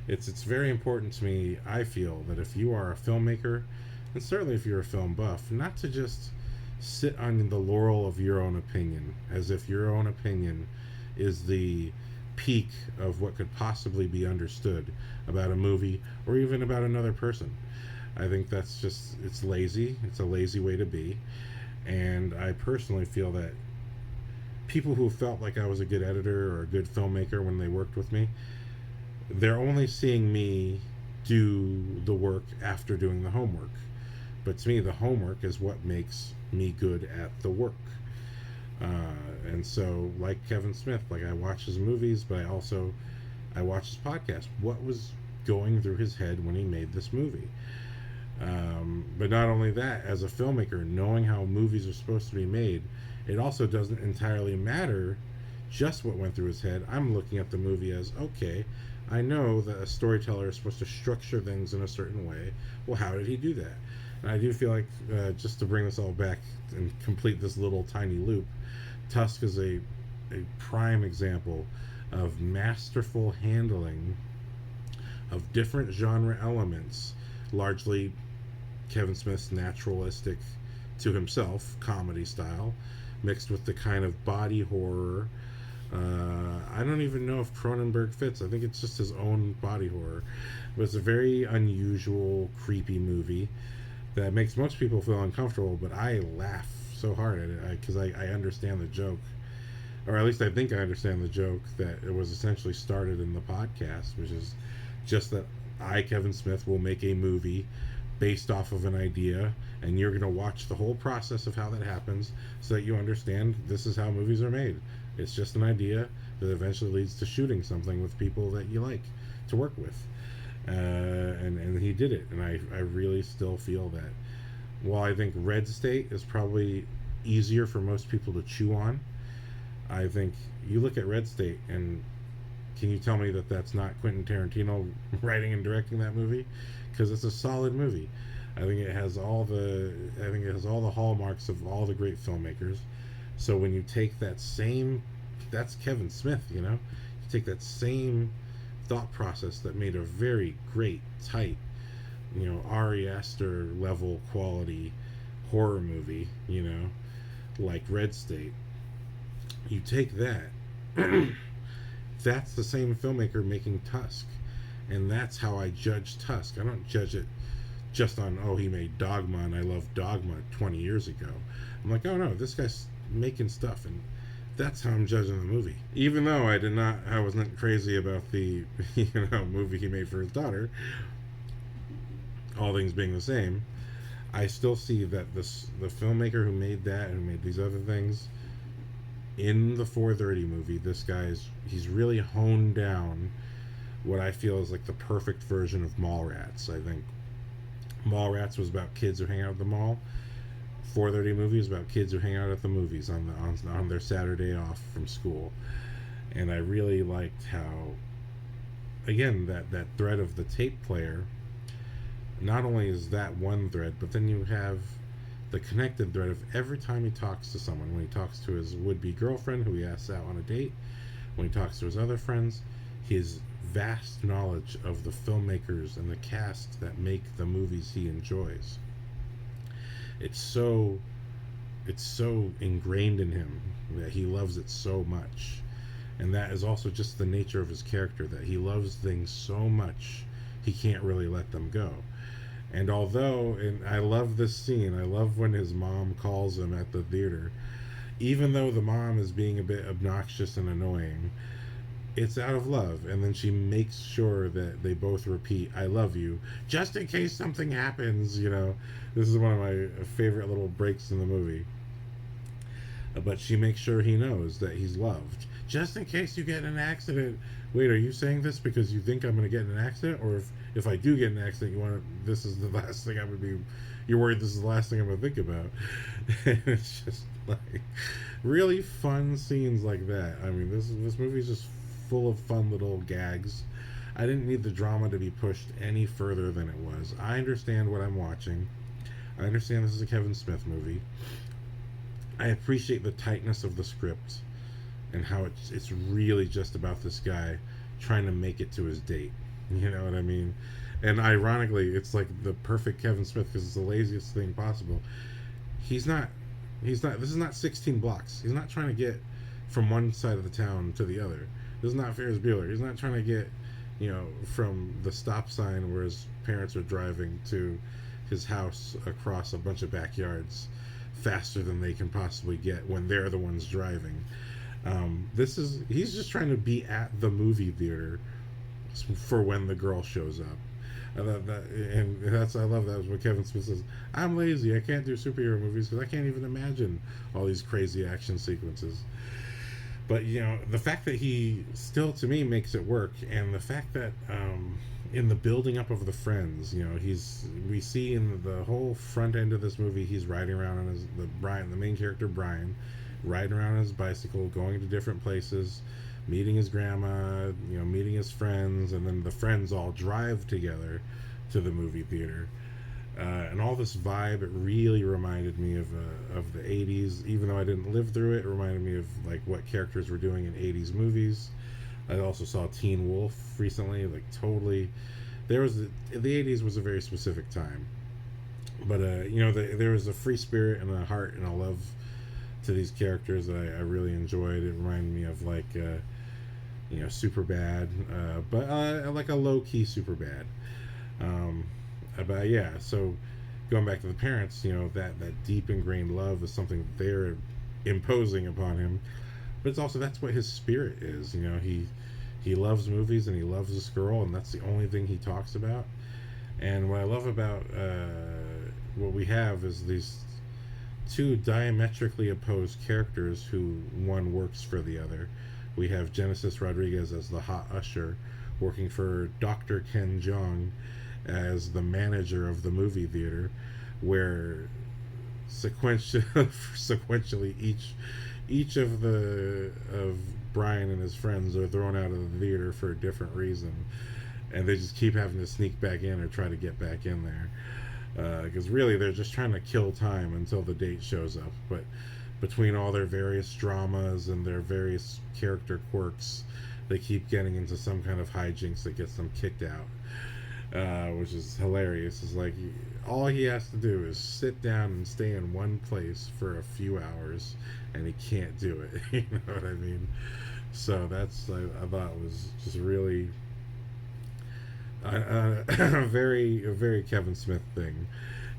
S1: It's very important to me, I feel, that if you are a filmmaker, and certainly if you're a film buff, not to just sit on the laurel of your own opinion, as if your own opinion is the peak of what could possibly be understood about a movie or even about another person. I think that's just, it's lazy. It's a lazy way to be. And I personally feel that people who felt like I was a good editor or a good filmmaker when they worked with me, they're only seeing me do the work after doing the homework. But to me, the homework is what makes me good at the work. And so, like Kevin Smith, like I watch his movies, but I watch his podcast. What was going through his head when he made this movie? But not only that, as a filmmaker, knowing how movies are supposed to be made, it also doesn't entirely matter just what went through his head. I'm looking at the movie as, okay, I know that a storyteller is supposed to structure things in a certain way. Well, how did he do that? And I do feel like, just to bring this all back and complete this little tiny loop, Tusk is a prime example of masterful handling of different genre elements, largely Kevin Smith's naturalistic to himself comedy style, mixed with the kind of body horror. I don't even know if Cronenberg fits. I think it's just his own body horror. But it's a very unusual, creepy movie that makes most people feel uncomfortable, but I laugh so hard at it because I understand the joke. Or at least I think I understand the joke that it was essentially started in the podcast, which is just that I, Kevin Smith, will make a movie based off of an idea, and you're going to watch the whole process of how that happens so that you understand this is how movies are made. It's just an idea that eventually leads to shooting something with people that you like to work with. And he did it, and I really still feel that. While I think Red State is probably easier for most people to chew on, I think you look at Red State, and can you tell me that that's not Quentin Tarantino writing and directing that movie? Because it's a solid movie. I think it has all the hallmarks of all the great filmmakers. So when you take that's Kevin Smith, you know, you take that same thought process that made a very great, tight, you know, Ari Aster level quality horror movie, you know, like Red State. You take that, that's the same filmmaker making Tusk. And that's how I judge Tusk. I don't judge it just on, oh, he made Dogma and I loved Dogma 20 years ago. I'm like, oh no, this guy's making stuff, and that's how I'm judging the movie. Even though I wasn't crazy about the, you know, movie he made for his daughter, all things being the same, I still see that the filmmaker who made that and made these other things in the 4:30 movie, he's really honed down what I feel is like the perfect version of Mallrats. I think Mallrats was about kids who hang out at the mall. 4:30 movie is about kids who hang out at the movies on their Saturday off from school. And I really liked how, again, that thread of the tape player, not only is that one thread, but then you have the connected thread of every time he talks to someone. When he talks to his would-be girlfriend who he asks out on a date, when he talks to his other friends, his vast knowledge of the filmmakers and the cast that make the movies he enjoys. It's so ingrained in him that he loves it so much. And that is also just the nature of his character, that he loves things so much he can't really let them go. And I love this scene, I love when his mom calls him at the theater, even though the mom is being a bit obnoxious and annoying, it's out of love. And then she makes sure that they both repeat, I love you, just in case something happens, you know. This is one of my favorite little breaks in the movie. But she makes sure he knows that he's loved, just in case you get in an accident. Wait, are you saying this because you think I'm going to get in an accident? Or if I do get in an accident, this is the last thing you're worried this is the last thing I'm going to think about. And it's just like really fun scenes like that. I mean, this movie's just full of fun little gags. I didn't need the drama to be pushed any further than it was. I understand what I'm watching. I understand this is a Kevin Smith movie. I appreciate the tightness of the script and how it's really just about this guy trying to make it to his date. You know what I mean? And ironically, it's like the perfect Kevin Smith because it's the laziest thing possible. This is not 16 blocks. He's not trying to get from one side of the town to the other. This is not Ferris Bueller. He's not trying to get, you know, from the stop sign where his parents are driving to his house across a bunch of backyards faster than they can possibly get when they're the ones driving. He's just trying to be at the movie theater for when the girl shows up. I love that, and I love that was what Kevin Smith says. I'm lazy. I can't do superhero movies because I can't even imagine all these crazy action sequences. But the fact that he still, to me, makes it work, and the fact that in the building up of the friends, we see in the whole front end of this movie, he's riding around on the main character Brian, riding around on his bicycle, going to different places, meeting his grandma, meeting his friends, and then the friends all drive together to the movie theater. And all this vibe, it really reminded me of the 80s. Even though I didn't live through it, it reminded me of like what characters were doing in 80s movies. I also saw Teen Wolf recently, like totally. The 80s was a very specific time. But, there was a free spirit and a heart and a love to these characters that I really enjoyed. It reminded me of like, Superbad, but like a low-key Superbad. But yeah, so going back to the parents, that deep ingrained love is something that they're imposing upon him. But it's also, that's what his spirit is. He loves movies and he loves this girl, and that's the only thing he talks about. And what I love about what we have is these two diametrically opposed characters who one works for the other. We have Genesis Rodriguez as the hot usher, working for Dr. Ken Jeong as the manager of the movie theater, where sequentially each of Brian and his friends are thrown out of the theater for a different reason, and they just keep having to sneak back in or try to get back in there, because really they're just trying to kill time until the date shows up. But between all their various dramas and their various character quirks, they keep getting into some kind of hijinks that gets them kicked out, which is hilarious. It's like all he has to do is sit down and stay in one place for a few hours, and he can't do it. You know what I mean? So that's, I thought was just really a very Kevin Smith thing.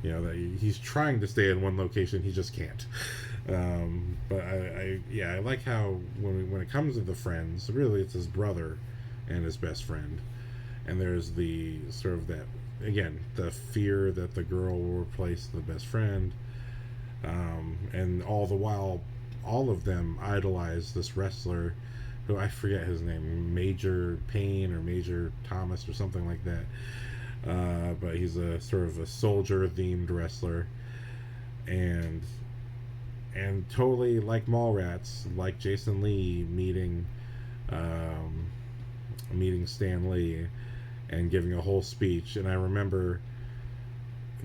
S1: That he's trying to stay in one location, he just can't. But I like how when it comes to the friends, really it's his brother and his best friend, and there's the sort of that, again, the fear that the girl will replace the best friend, and all the while all of them idolize this wrestler who I forget his name, Major Payne or Major Thomas or something like that, but he's a sort of a soldier themed wrestler, and totally like Mallrats, like Jason Lee meeting Stan Lee and giving a whole speech. And I remember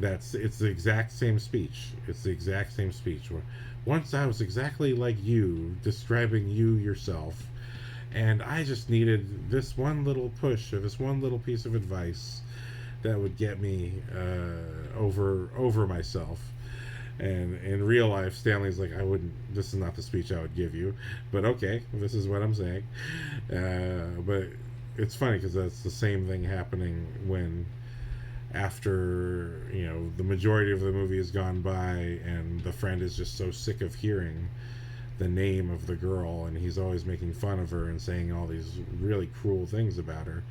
S1: it's the exact same speech. Once I was exactly like you, describing you yourself, and I just needed this one little push or this one little piece of advice that would get me over myself. And in real life, Stanley's like, this is not the speech I would give you, but okay, this is what I'm saying. But it's funny because that's the same thing happening when, after the majority of the movie has gone by and the friend is just so sick of hearing the name of the girl, and he's always making fun of her and saying all these really cruel things about her,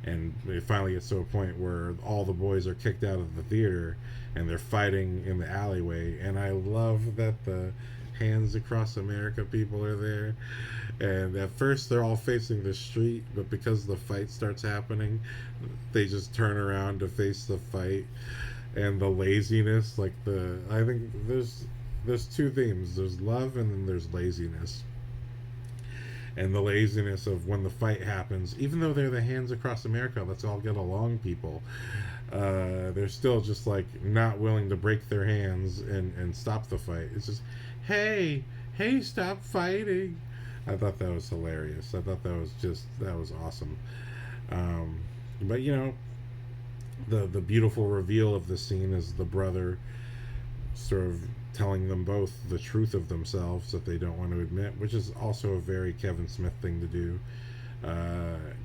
S1: and it finally gets to a point where all the boys are kicked out of the theater and they're fighting in the alleyway. And I love that the Hands Across America people are there, and at first they're all facing the street, but because the fight starts happening, they just turn around to face the fight. And the laziness, I think there's two themes. There's love and then there's laziness. And the laziness of when the fight happens, even though they're the Hands Across America, let's all get along people, they're still just like not willing to break their hands and stop the fight. It's just, hey, stop fighting. I thought that was hilarious. I thought that was awesome. But the beautiful reveal of the scene is the brother sort of telling them both the truth of themselves that they don't want to admit, which is also a very Kevin Smith thing to do.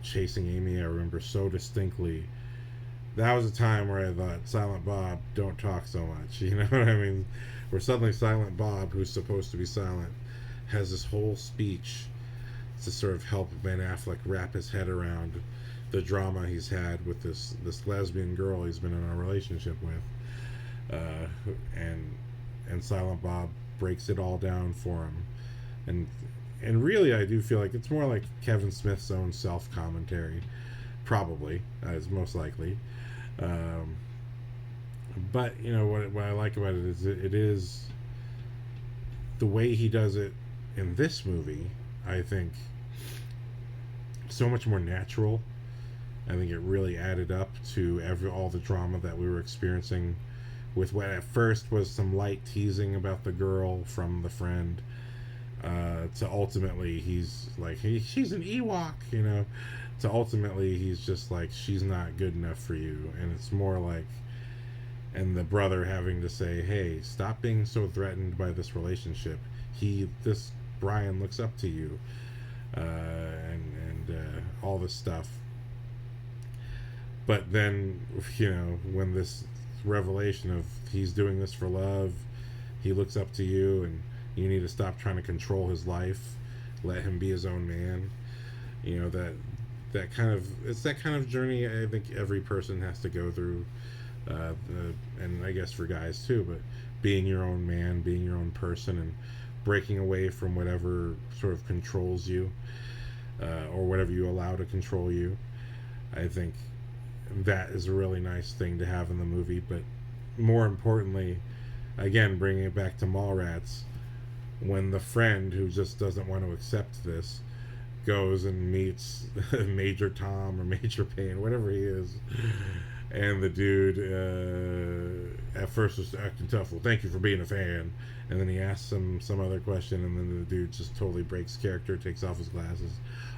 S1: Chasing Amy, I remember so distinctly. That was a time where I thought, Silent Bob, don't talk so much. You know what I mean? Where suddenly Silent Bob, who's supposed to be silent, has this whole speech to sort of help Ben Affleck wrap his head around the drama he's had with this lesbian girl he's been in a relationship with, and Silent Bob breaks it all down for him, and really I do feel like it's more like Kevin Smith's own self commentary, probably is most likely, but you know what I like about it is it is the way he does it in this movie. I think so much more natural. I think it really added up to all the drama that we were experiencing with what at first was some light teasing about the girl from the friend, to ultimately he's like, hey, she's an Ewok, you know, to ultimately he's just like, she's not good enough for you. And it's more like, and the brother having to say, hey, stop being so threatened by this relationship. This Brian looks up to you, and all this stuff. But then, you know, when this revelation of he's doing this for love, he looks up to you, and you need to stop trying to control his life, let him be his own man. You know, that kind of journey I think every person has to go through, and I guess for guys too. But being your own man, being your own person, and breaking away from whatever sort of controls you, or whatever you allow to control you. I think that is a really nice thing to have in the movie. But more importantly, again, bringing it back to Mallrats, when the friend who just doesn't want to accept this goes and meets Major Tom or Major Payne, whatever he is, and the dude at first was acting tough. Well, thank you for being a fan. And then he asks him some other question, and then the dude just totally breaks character, takes off his glasses.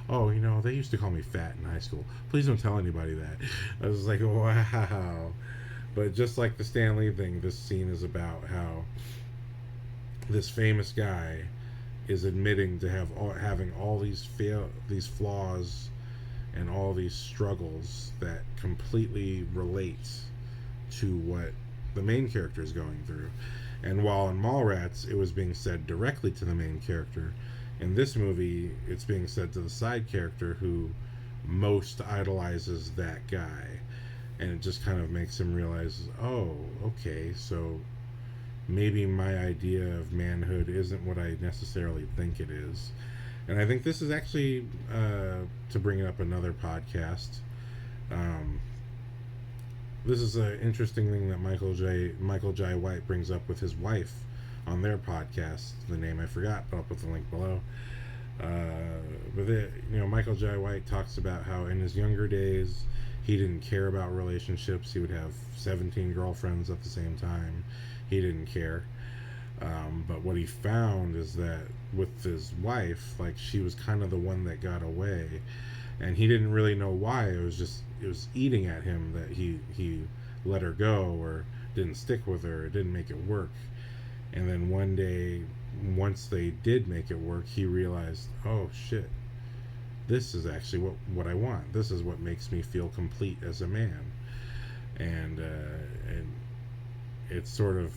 S1: Oh, you know, they used to call me fat in high school. Please don't tell anybody that. I was like, wow. But just like the Stan Lee thing, this scene is about how this famous guy is admitting to having all these flaws and all these struggles that completely relate to what the main character is going through. And while in Mallrats it was being said directly to the main character, in this movie it's being said to the side character who most idolizes that guy. And it just kind of makes him realize, oh, okay, so maybe my idea of manhood isn't what I necessarily think it is. And I think this is actually, to bring up another podcast, this is an interesting thing that Michael Jai White brings up with his wife on their podcast. The name I forgot, but I'll put the link below. Michael Jai White talks about how in his younger days he didn't care about relationships. He would have 17 girlfriends at the same time. He didn't care. But what he found is that with his wife, like, she was kind of the one that got away, and he didn't really know why. It was eating at him that he let her go or didn't stick with her, or didn't make it work. And then one day, once they did make it work, he realized, oh shit, this is actually what I want. This is what makes me feel complete as a man. And it's sort of,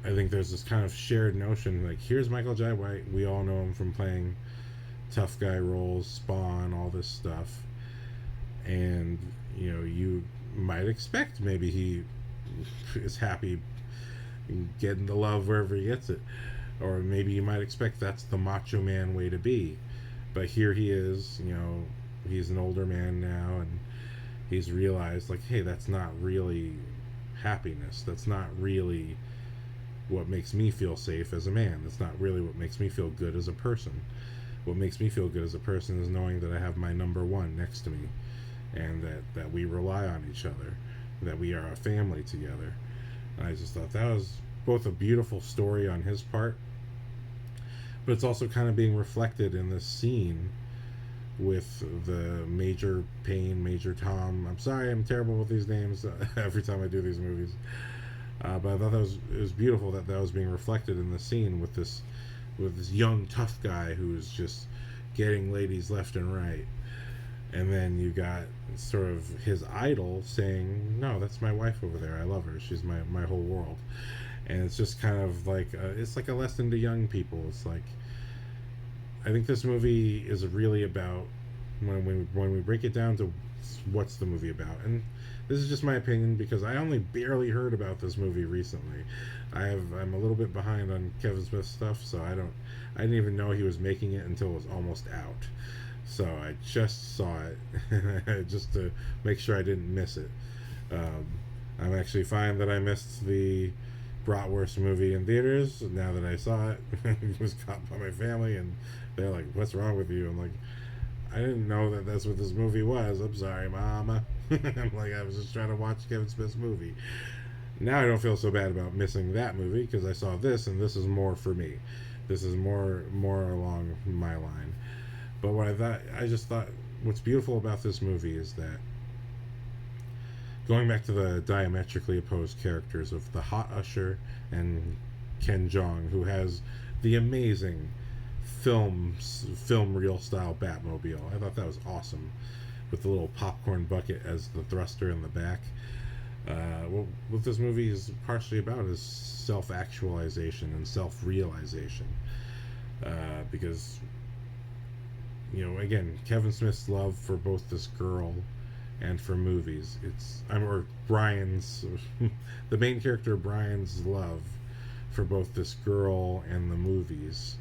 S1: I think there's this kind of shared notion, like, here's Michael Jai White. We all know him from playing tough guy roles, Spawn, all this stuff. And, you know, you might expect maybe he is happy getting the love wherever he gets it. Or maybe you might expect that's the macho man way to be. But here he is, you know, he's an older man now, and he's realized, like, hey, that's not really happiness. That's not really what makes me feel safe as a man. That's not really what makes me feel good as a person. What makes me feel good as a person is knowing that I have my number one next to me, and that we rely on each other, that we are a family together. And I just thought that was both a beautiful story on his part, but it's also kind of being reflected in this scene with the Major Payne, Major Tom. I'm sorry, I'm terrible with these names every time I do these movies. But I thought it was beautiful that was being reflected in the scene with this young tough guy who's just getting ladies left and right, and then you got sort of his idol saying, no, that's my wife over there, I love her, she's my whole world. And it's just kind of like it's like a lesson to young people. It's like, I think this movie is really about when we break it down to what's the movie about, and this is just my opinion because I only barely heard about this movie recently. I'm a little bit behind on Kevin Smith stuff, so I didn't even know he was making it until it was almost out. So I just saw it just to make sure I didn't miss it. I'm actually fine that I missed the Bratwurst movie in theaters. Now that I saw it, it was caught by my family, and they're like, "What's wrong with you?" I'm like, "I didn't know that that's what this movie was. I'm sorry, Mama." I'm like, I was just trying to watch Kevin Smith's movie. Now I don't feel so bad about missing that movie because I saw this, and this is more for me. This is more along my line. But what I just thought, what's beautiful about this movie is that going back to the diametrically opposed characters of the hot usher and Ken Jeong, who has the amazing film reel style Batmobile. I thought that was awesome, with the little popcorn bucket as the thruster in the back. What this movie is partially about is self-actualization and self-realization, because, you know, again, Kevin Smith's love for both this girl and for movies, or Brian's the main character Brian's love for both this girl and the movies,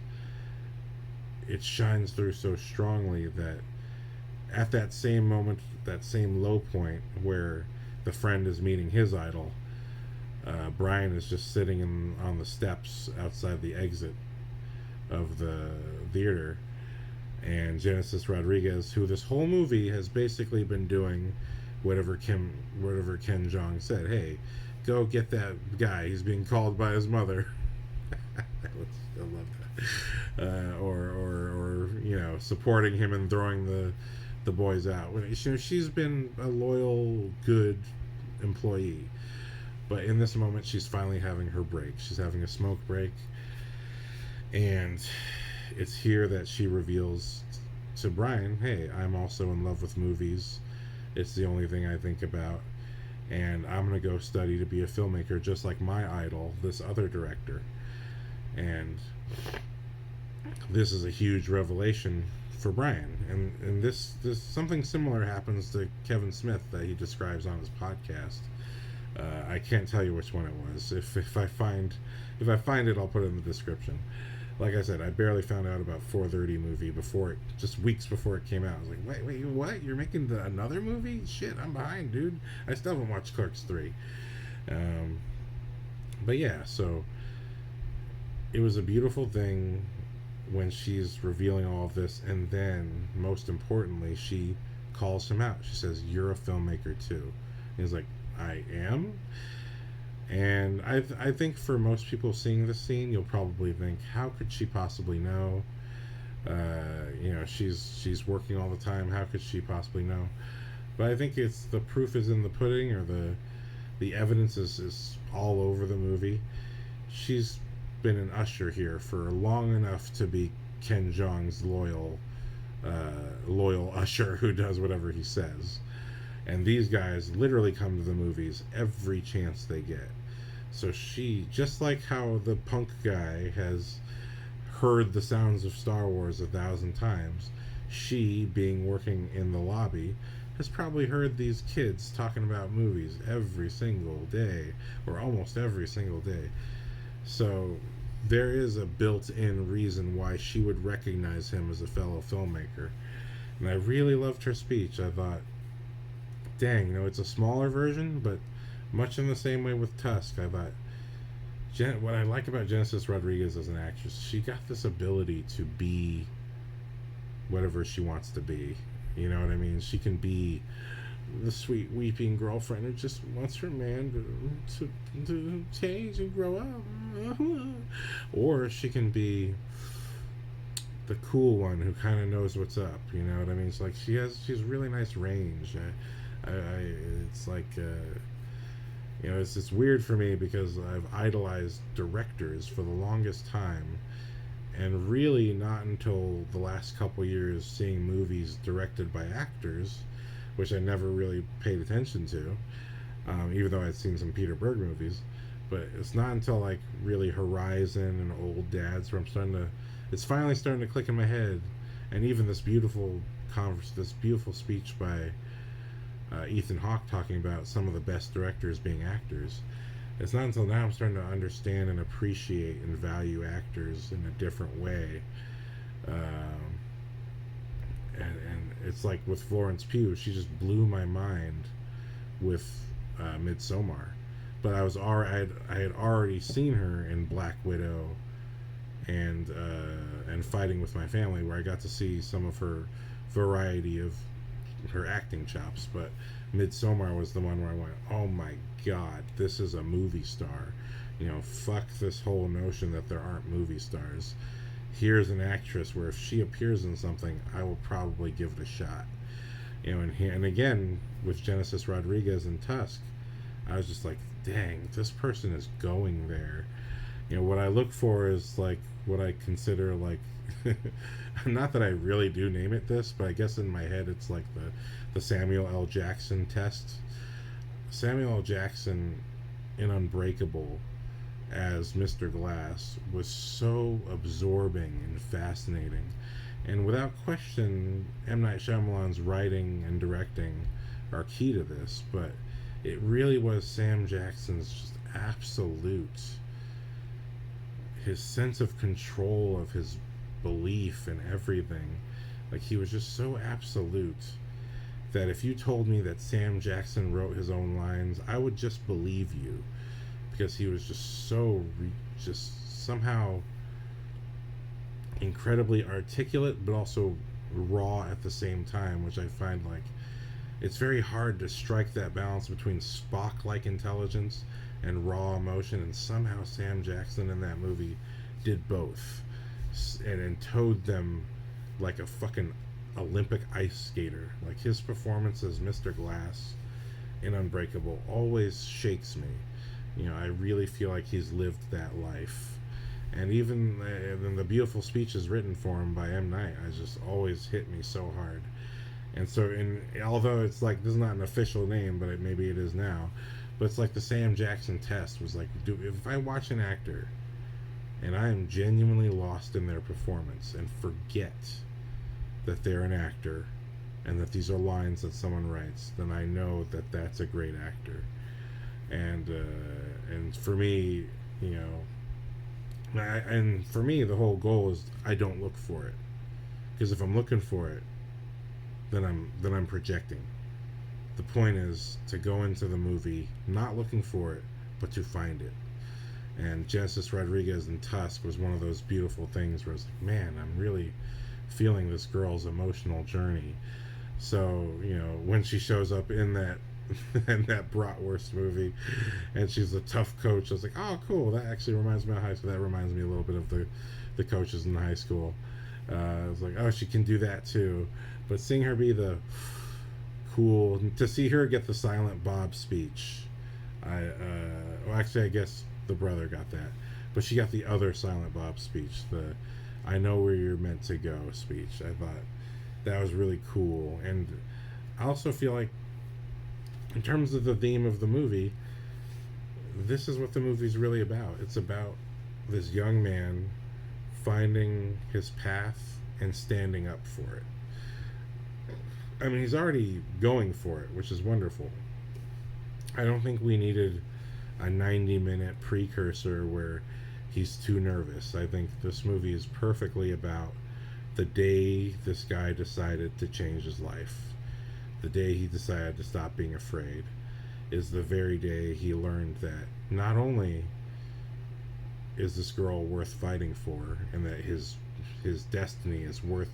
S1: it shines through so strongly that at that same moment, that same low point where the friend is meeting his idol, Brian is just sitting on the steps outside the exit of the theater, and Genesis Rodriguez, who this whole movie has basically been doing whatever Ken Jeong said. Hey, go get that guy. He's being called by his mother. I love that. Or you know, supporting him and throwing the boys out. She's been a loyal, good employee, but in this moment, she's finally having her break. She's having a smoke break, and it's here that she reveals to Brian, hey, I'm also in love with movies. It's the only thing I think about, and I'm going to go study to be a filmmaker just like my idol, this other director. And this is a huge revelation for Brian. And this something similar happens to Kevin Smith that he describes on his podcast. I can't tell you which one it was. If I find it, I'll put it in the description. Like I said, I barely found out about 4:30 movie just weeks before it came out. I was like, wait, what? You're making another movie? Shit, I'm behind, dude. I still haven't watched Clerks 3. But yeah, so it was a beautiful thing when she's revealing all of this, and then, most importantly, she calls him out. She says, "You're a filmmaker too." And he's like, "I am?" And I think for most people seeing this scene, you'll probably think, how could she possibly know? You know, she's working all the time. How could she possibly know? But I think it's the proof is in the pudding, or the evidence is all over the movie. She's been an usher here for long enough to be Ken Jeong's loyal usher who does whatever he says. And these guys literally come to the movies every chance they get. So she, just like how the punk guy has heard the sounds of Star Wars 1,000 times, she, being working in the lobby, has probably heard these kids talking about movies every single day, or almost every single day. So there is a built-in reason why she would recognize him as a fellow filmmaker. And I really loved her speech. I thought, dang, you know, it's a smaller version, but much in the same way with Tusk, I thought, what I like about Genesis Rodriguez as an actress, she got this ability to be whatever she wants to be. You know what I mean? She can be the sweet, weeping girlfriend who just wants her man to change and grow up. Or she can be the cool one who kind of knows what's up. You know what I mean? It's like she has really nice range. It's like, you know, it's weird for me because I've idolized directors for the longest time, and really not until the last couple years seeing movies directed by actors, which I never really paid attention to, even though I'd seen some Peter Berg movies. But it's not until like really Horizon and Old Dads where it's finally starting to click in my head. And even this beautiful this beautiful speech by Ethan Hawke talking about some of the best directors being actors. It's not until now I'm starting to understand and appreciate and value actors in a different way. And it's like with Florence Pugh, she just blew my mind with Midsommar. But I had already seen her in Black Widow and Fighting with My Family, where I got to see some of her variety of her acting chops. But Midsommar was the one where I went, oh my god, this is a movie star. Fuck this whole notion that there aren't movie stars. Here's an actress where if she appears in something, I will probably give it a shot. And again, with Genesis Rodriguez and Tusk, I was just like, dang, this person is going there. What I look for is like what I consider like not that I really do name it this, but I guess in my head it's like the Samuel L. Jackson test. Samuel L. Jackson in Unbreakable as Mr. Glass was so absorbing and fascinating, and without question M. Night Shyamalan's writing and directing are key to this, but it really was Sam Jackson's just absolute, his sense of control of his belief in everything. Like, he was just so absolute that if you told me that Sam Jackson wrote his own lines, I would just believe you, because he was just so just somehow incredibly articulate but also raw at the same time, which I find like it's very hard to strike that balance between Spock-like intelligence and raw emotion, and somehow Sam Jackson in that movie did both and towed them like a fucking Olympic ice skater. Like, his performance as Mr. Glass in Unbreakable always shakes me. I really feel like he's lived that life. And even the beautiful speeches written for him by M. Night, I just always hit me so hard. And so, although it's like, this is not an official name, but maybe it is now, but it's like the Sam Jackson test was like, if I watch an actor and I am genuinely lost in their performance and forget that they're an actor and that these are lines that someone writes, then I know that that's a great actor. And for me, and for me, the whole goal is I don't look for it, because if I'm looking for it, then I'm projecting. The point is to go into the movie not looking for it, but to find it. And Genesis Rodriguez and Tusk was one of those beautiful things where I was like, man, I'm really feeling this girl's emotional journey. So, when she shows up in that Bratwurst movie and she's a tough coach, I was like, oh cool, that actually reminds me of high school. That reminds me a little bit of the coaches in high school. I was like, oh, she can do that too. But seeing her be the cool, to see her get the Silent Bob speech, I guess the brother got that, but she got the other Silent Bob speech, the I know where you're meant to go speech. I thought that was really cool. And I also feel like, in terms of the theme of the movie, this is what the movie's really about. It's about this young man finding his path and standing up for it. I mean, he's already going for it, which is wonderful. I don't think we needed a 90-minute precursor where he's too nervous. I think this movie is perfectly about the day this guy decided to change his life. The day he decided to stop being afraid is the very day he learned that not only is this girl worth fighting for, and that his destiny is worth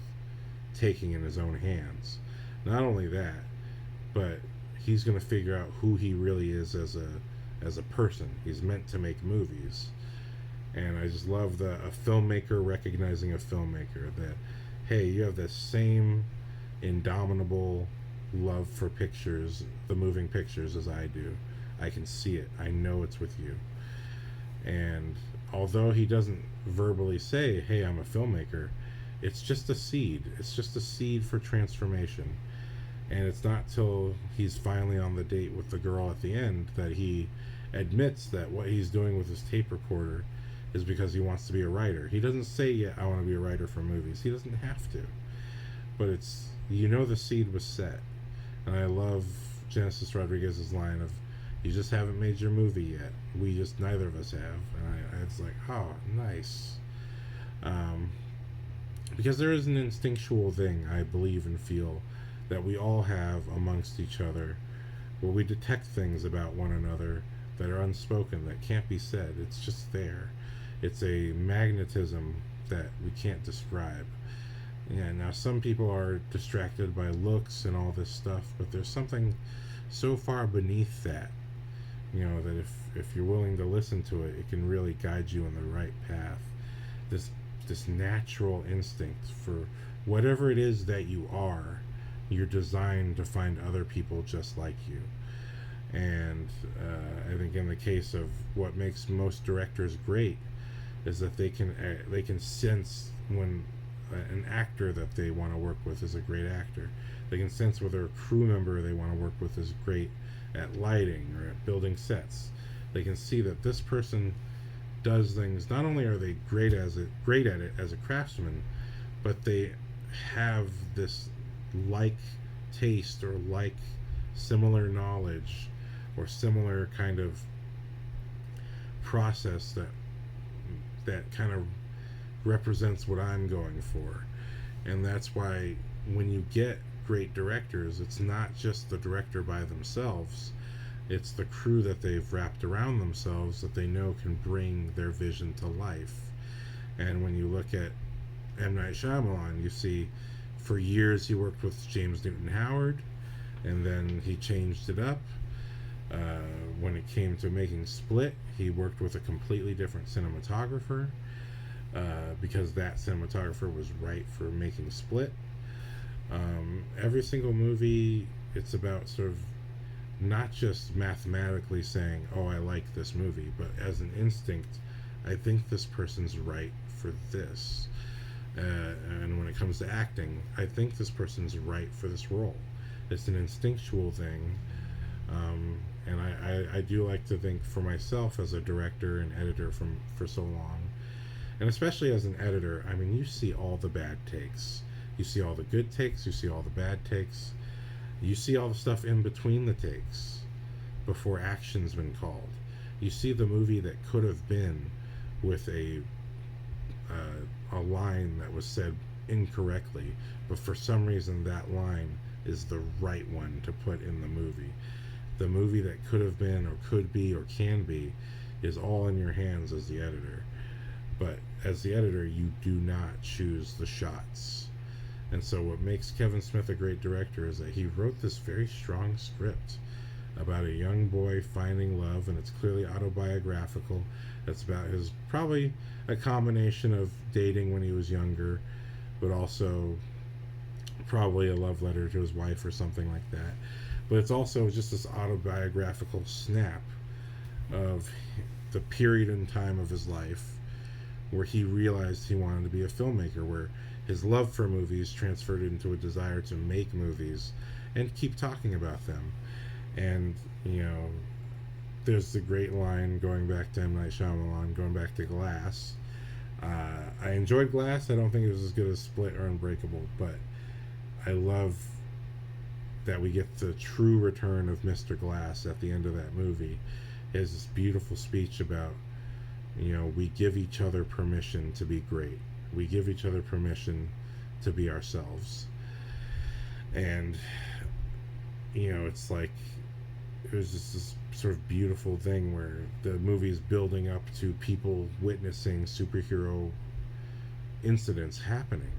S1: taking in his own hands. Not only that, but he's going to figure out who he really is as a person. He's meant to make movies. And I just love a filmmaker recognizing a filmmaker, that, hey, you have the same indomitable love for pictures, the moving pictures, as I do. I can see it. I know it's with you. And although he doesn't verbally say, hey, I'm a filmmaker, it's just a seed. It's just a seed for transformation. And it's not till he's finally on the date with the girl at the end that he admits that what he's doing with his tape recorder is because he wants to be a writer. He doesn't say, yeah, I want to be a writer for movies. He doesn't have to. But it's you know the seed was set. And I love Genesis Rodriguez's line of, "You just haven't made your movie yet. Neither of us have." And it's like, oh, nice. Because there is an instinctual thing, I believe and feel, that we all have amongst each other, where we detect things about one another that are unspoken, that can't be said. It's just there. It's a magnetism that we can't describe. Yeah, now some people are distracted by looks and all this stuff, but there's something so far beneath that, that if you're willing to listen to it, it can really guide you in the right path. This natural instinct for whatever it is that you are, you're designed to find other people just like you. And I think in the case of what makes most directors great is that they can sense when an actor that they want to work with is a great actor. They can sense whether a crew member they want to work with is great at lighting or at building sets. They can see that this person does things. Not only are they great at it as a craftsman, but they have this like taste or like similar knowledge or similar kind of process that kind of represents what I'm going for. And that's why when you get great directors, it's not just the director by themselves, it's the crew that they've wrapped around themselves that they know can bring their vision to life. And when you look at M. Night Shyamalan, you see for years he worked with James Newton Howard, and then he changed it up. When it came to making Split, he worked with a completely different cinematographer, because that cinematographer was right for making Split. Every single movie, it's about sort of not just mathematically saying, oh, I like this movie, but as an instinct, I think this person's right for this. And when it comes to acting, I think this person's right for this role. It's an instinctual thing. And I do like to think for myself as a director and editor for so long, and especially as an editor, I mean, you see all the bad takes. You see all the good takes, you see all the bad takes. You see all the stuff in between the takes before action's been called. You see the movie that could have been with a line that was said incorrectly, but for some reason that line is the right one to put in the movie. The movie that could have been or could be or can be is all in your hands as the editor. But as the editor, you do not choose the shots. And so what makes Kevin Smith a great director is that he wrote this very strong script about a young boy finding love, and it's clearly autobiographical. It's about his, probably a combination of dating when he was younger, but also probably a love letter to his wife or something like that. But it's also just this autobiographical snap of the period in time of his life where he realized he wanted to be a filmmaker, where his love for movies transferred into a desire to make movies and keep talking about them. And, there's the great line, going back to M. Night Shyamalan, going back to Glass. I enjoyed Glass. I don't think it was as good as Split or Unbreakable, but I love that we get the true return of Mr. Glass at the end of that movie. He has this beautiful speech about, we give each other permission to be great. We give each other permission to be ourselves. And, it's like, it was just this sort of beautiful thing where the movie is building up to people witnessing superhero incidents happening.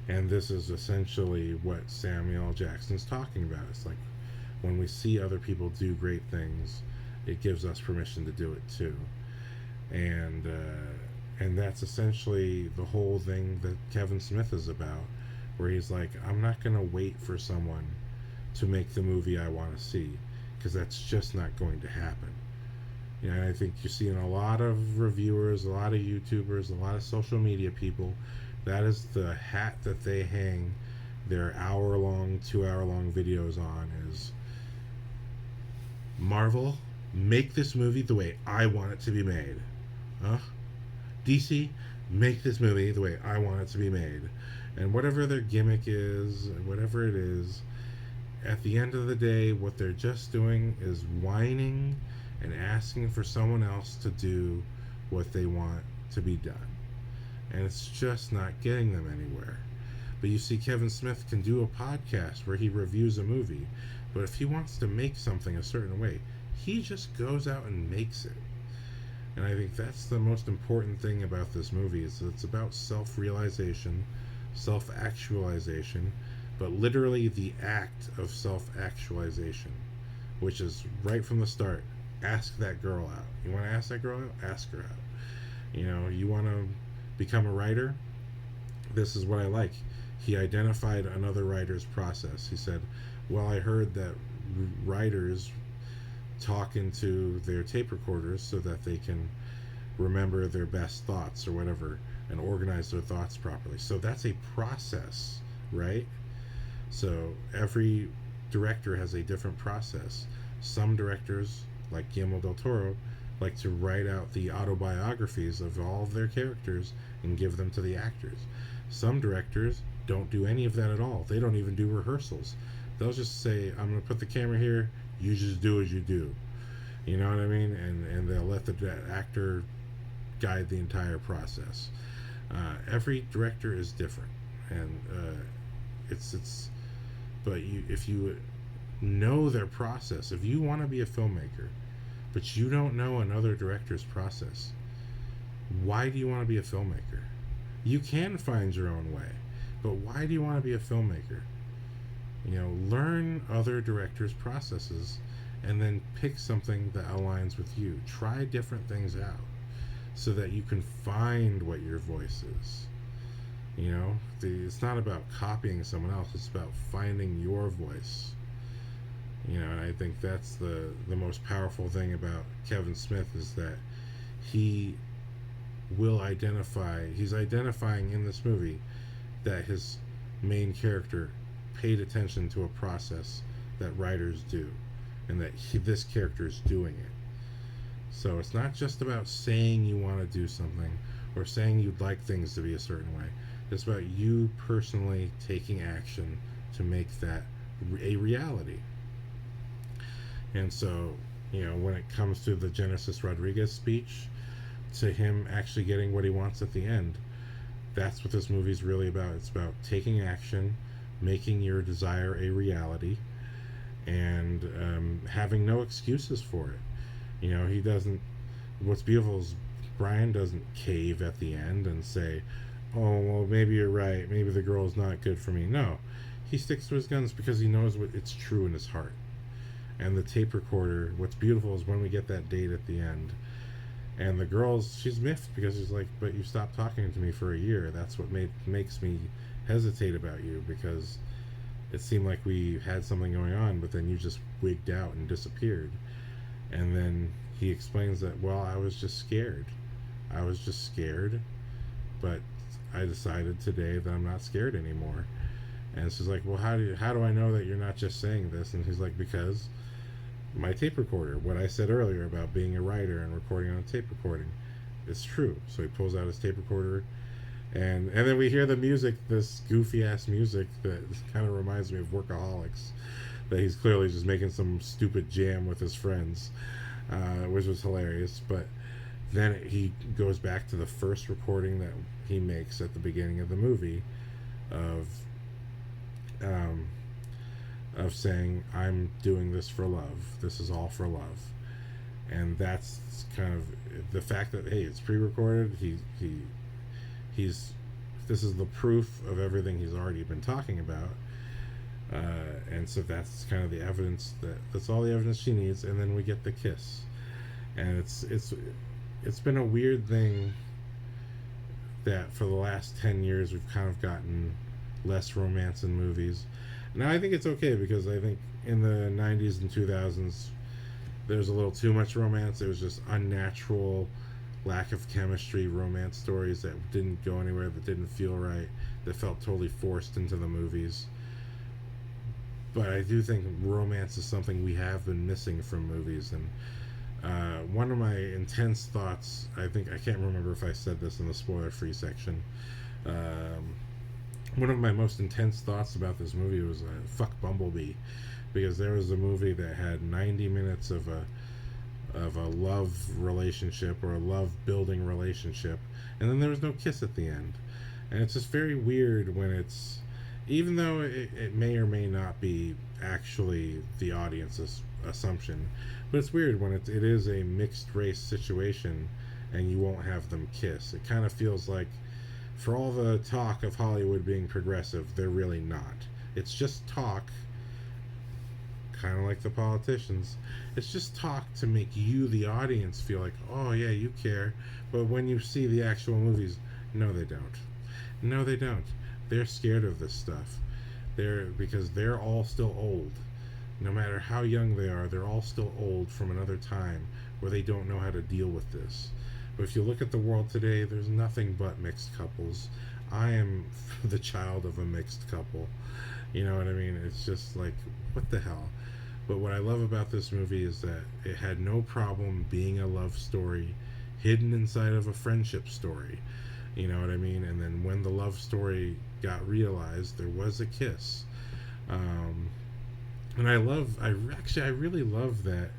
S1: And this is essentially what Samuel L. Jackson's talking about. It's like, when we see other people do great things, it gives us permission to do it too. And that's essentially the whole thing that Kevin Smith is about, where he's like, I'm not going to wait for someone to make the movie I want to see, because that's just not going to happen. I think you see in a lot of reviewers, a lot of YouTubers, a lot of social media people, that is the hat that they hang their hour-long, 2-hour-long videos on, is Marvel, make this movie the way I want it to be made. DC, make this movie the way I want it to be made. And whatever their gimmick is, whatever it is, at the end of the day, what they're just doing is whining and asking for someone else to do what they want to be done. And it's just not getting them anywhere. But you see, Kevin Smith can do a podcast where he reviews a movie, but if he wants to make something a certain way, he just goes out and makes it. And I think that's the most important thing about this movie, is that it's about self-realization, self-actualization, but literally the act of self-actualization, which is right from the start. Ask that girl out. You want to ask that girl out? Ask her out. You know, you want to become a writer? This is what I like. He identified another writer's process. He said, well, I heard that writers talk into their tape recorders so that they can remember their best thoughts or whatever and organize their thoughts properly. So that's a process, right? So every director has a different process. Some directors, like Guillermo del Toro, like to write out the autobiographies of all of their characters and give them to the actors. Some directors don't do any of that at all. They don't even do rehearsals. They'll just say, I'm going to put the camera here, you just do as you do. You know what I mean? And they'll let the actor guide the entire process. Every director is different. And but if you know their process, if you want to be a filmmaker, but you don't know another director's process, why do you want to be a filmmaker? You can find your own way, but why do you want to be a filmmaker? You know, learn other directors' processes and then pick something that aligns with you. Try different things out so that you can find what your voice is. You know, it's not about copying someone else, it's about finding your voice. You know, and I think that's the most powerful thing about Kevin Smith, is that he will he's identifying in this movie that his main character paid attention to a process that writers do, and that this character is doing it. So it's not just about saying you want to do something or saying you'd like things to be a certain way. It's about you personally taking action to make that a reality. And so, you know, when it comes to the Genesis Rodriguez speech, to him actually getting what he wants at the end, that's what this movie's really about. It's about taking action, making your desire a reality, and having no excuses for it. You know, he doesn't. What's beautiful is Brian doesn't cave at the end and say, oh, well, maybe you're right, maybe the girl's not good for me. No, he sticks to his guns because he knows it's true in his heart. And the tape recorder, what's beautiful is when we get that date at the end, and the girl's, she's miffed because she's like, but you stopped talking to me for a year. That's what makes me hesitate about you, because it seemed like we had something going on, but then you just wigged out and disappeared. And then he explains that, well, I was just scared, but I decided today that I'm not scared anymore. And she's like, well, how do I know that you're not just saying this? And he's like, because my tape recorder, what I said earlier about being a writer and recording on a tape recording, it's true. So he pulls out his tape recorder, and then we hear the music, this goofy ass music that kind of reminds me of Workaholics, that he's clearly just making some stupid jam with his friends, which was hilarious. But then he goes back to the first recording that he makes at the beginning of the movie of saying, I'm doing this for love. This is all for love. And that's kind of the fact that, hey, it's pre-recorded. This is the proof of everything he's already been talking about. And so that's kind of the evidence, that's all the evidence she needs. And then we get the kiss. And it's been a weird thing that for the last 10 years we've kind of gotten less romance in movies. Now I think it's okay, because I think in the 90s and 2000s there's a little too much romance. It was just unnatural, lack of chemistry romance stories that didn't go anywhere, that didn't feel right, that felt totally forced into the movies. But I do think romance is something we have been missing from movies, and One of my intense thoughts, I can't remember if I said this in the spoiler-free section. Um, One of my most intense thoughts about this movie was fuck Bumblebee, because there was a movie that had 90 minutes of a love relationship or a love building relationship, and then there was no kiss at the end. And it's just very weird when it's, even though it may or may not be actually the audience's assumption, but it's weird when it is a mixed race situation and you won't have them kiss. It kind of feels like, for all the talk of Hollywood being progressive, they're really not. It's just talk, kind of like the politicians. It's just talk to make you, the audience, feel like, oh yeah, you care. But when you see the actual movies, no, they don't. No, they don't. They're scared of this stuff. Because they're all still old. No matter how young they are, they're all still old from another time where they don't know how to deal with this. But if you look at the world today, there's nothing but mixed couples. I am the child of a mixed couple. You know what I mean? It's just like, what the hell? But what I love about this movie is that it had no problem being a love story hidden inside of a friendship story. You know what I mean? And then when the love story got realized, there was a kiss. And I really love that.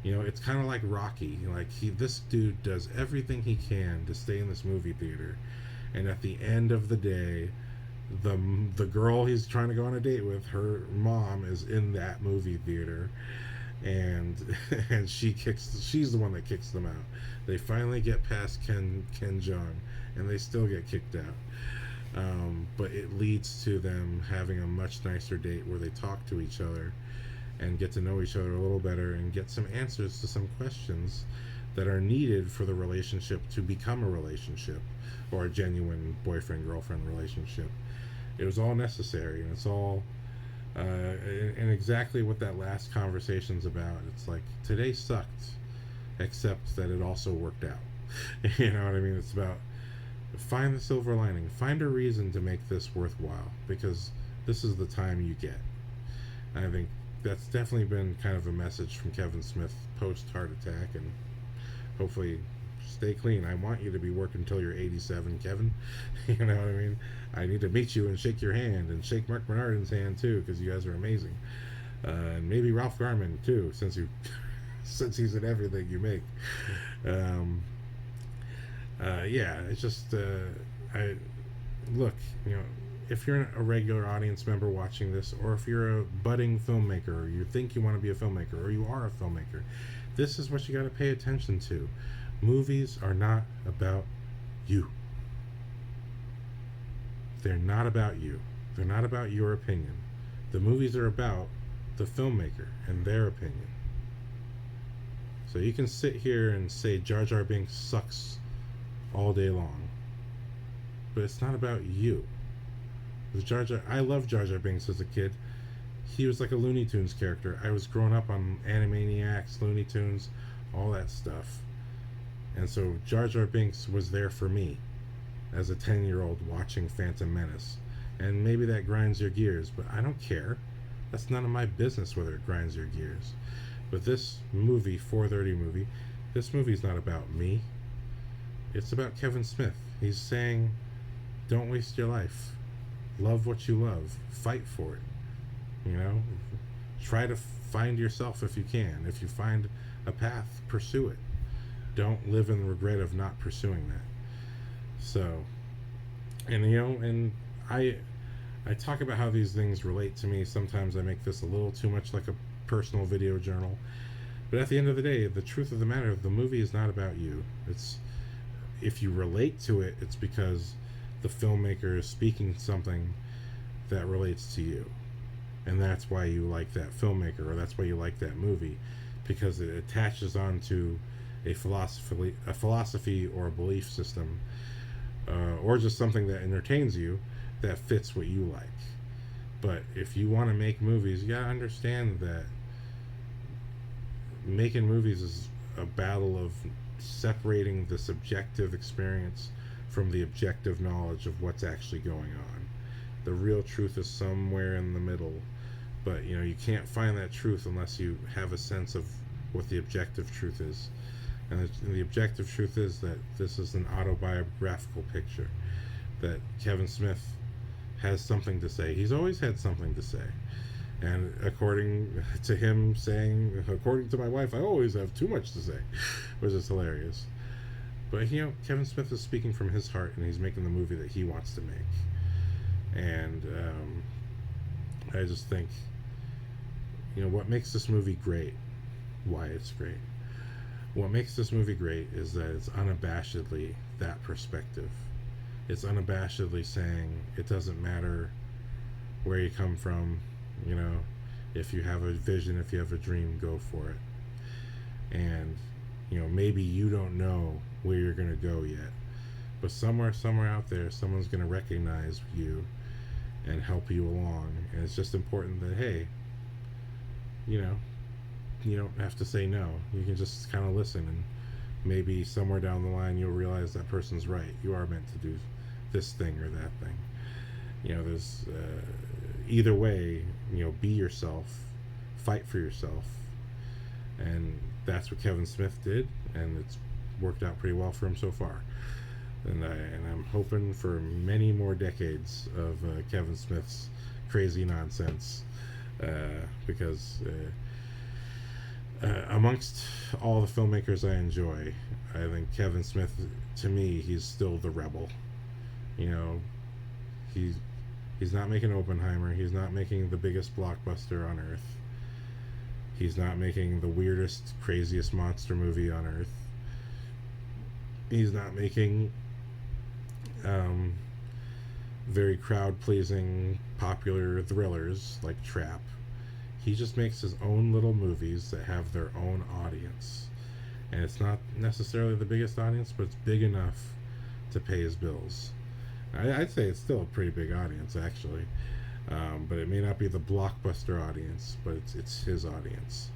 S1: You know, it's kind of like Rocky. Like, this dude does everything he can to stay in this movie theater, and at the end of the day, the girl he's trying to go on a date with, her mom is in that movie theater, and and she's the one that kicks them out. They finally get past Ken Jeong, and they still get kicked out. But it leads to them having a much nicer date where they talk to each other and get to know each other a little better and get some answers to some questions that are needed for the relationship to become a relationship, or a genuine boyfriend-girlfriend relationship. It was all necessary, and it's all and exactly what that last conversation's about. It's like, today sucked, except that it also worked out. You know what I mean? It's about, find the silver lining, find a reason to make this worthwhile, because this is the time you get. And I think that's definitely been kind of a message from Kevin Smith post heart attack, and hopefully stay clean. I want you to be working until you're 87, Kevin. You know what I mean? I need to meet you and shake your hand, and shake Marc Bernardin's hand too, because you guys are amazing. And maybe Ralph Garman too, since he's in everything you make. Yeah, it's just look, you know, if you're a regular audience member watching this, or if you're a budding filmmaker, or you think you want to be a filmmaker, or you are a filmmaker, this is what you got to pay attention to. Movies are not about you. They're not about you. They're not about your opinion. The movies are about the filmmaker and their opinion. So you can sit here and say Jar Jar Binks sucks all day long, but it's not about you. I loved Jar Jar Binks as a kid. He was like a Looney Tunes character. I was growing up on Animaniacs, Looney Tunes, all that stuff. And so Jar Jar Binks was there for me as a 10-year-old watching Phantom Menace. And maybe that grinds your gears, but I don't care. That's none of my business whether it grinds your gears. But this movie, 4:30 movie, this movie's not about me. It's about Kevin Smith. He's saying, don't waste your life. Love what you love. Fight for it. You know? Try to find yourself if you can. If you find a path, pursue it. Don't live in regret of not pursuing that. So, and you know, and I talk about how these things relate to me. Sometimes I make this a little too much like a personal video journal. But at the end of the day, the truth of the matter, the movie is not about you. It's, if you relate to it, it's because the filmmaker is speaking something that relates to you. And that's why you like that filmmaker, or that's why you like that movie, because it attaches onto a philosophy or a belief system, or just something that entertains you that fits what you like. But if you want to make movies, you gotta understand that making movies is a battle of separating the subjective experience from the objective knowledge of what's actually going on. The real truth is somewhere in the middle, but you know, you can't find that truth unless you have a sense of what the objective truth is. And the objective truth is that this is an autobiographical picture, that Kevin Smith has something to say. He's always had something to say. And according to him saying, according to my wife, I always have too much to say, which is hilarious. But, Kevin Smith is speaking from his heart, and he's making the movie that he wants to make. And I just think, what makes this movie great, why it's great. What makes this movie great is that it's unabashedly that perspective. It's unabashedly saying it doesn't matter where you come from, if you have a vision, if you have a dream, go for it. And, maybe you don't know where you're going to go yet, but somewhere out there, someone's going to recognize you and help you along. And it's just important that, hey, you don't have to say no. You can just kind of listen, and maybe somewhere down the line you'll realize that person's right. You are meant to do this thing or that thing. There's either way, be yourself, fight for yourself. And that's what Kevin Smith did, and it's worked out pretty well for him so far. And I'm hoping for many more decades of Kevin Smith's crazy nonsense, because amongst all the filmmakers I enjoy, I think Kevin Smith, to me, he's still the rebel. He's not making Oppenheimer. He's not making the biggest blockbuster on earth. He's not making the weirdest, craziest monster movie on earth. He's not making very crowd-pleasing, popular thrillers like Trap. He just makes his own little movies that have their own audience. And it's not necessarily the biggest audience, but it's big enough to pay his bills. I'd say it's still a pretty big audience, actually. But it may not be the blockbuster audience, but it's his audience.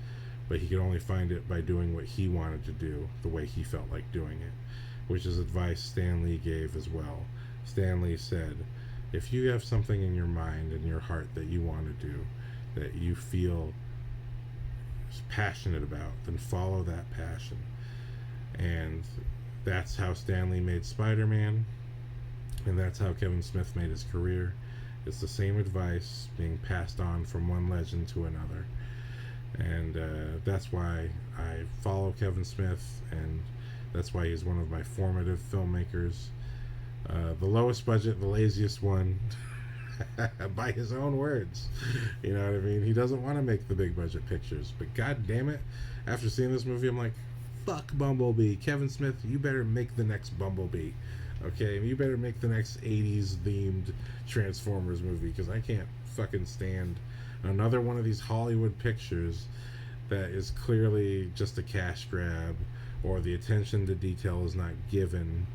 S1: But he could only find it by doing what he wanted to do, the way he felt like doing it, which is advice Stan Lee gave as well. Stan Lee said, if you have something in your mind and your heart that you want to do, that you feel passionate about, then follow that passion. And that's how Stan Lee made Spider-Man, and that's how Kevin Smith made his career. It's the same advice being passed on from one legend to another. And that's why I follow Kevin Smith, and that's why he's one of my formative filmmakers. The lowest budget, the laziest one, by his own words. You know what I mean? He doesn't want to make the big budget pictures, but god damn it, after seeing this movie, I'm like, fuck Bumblebee. Kevin Smith, you better make the next Bumblebee. Okay, you better make the next 80s themed Transformers movie, because I can't fucking stand another one of these Hollywood pictures that is clearly just a cash grab, or the attention to detail is not given.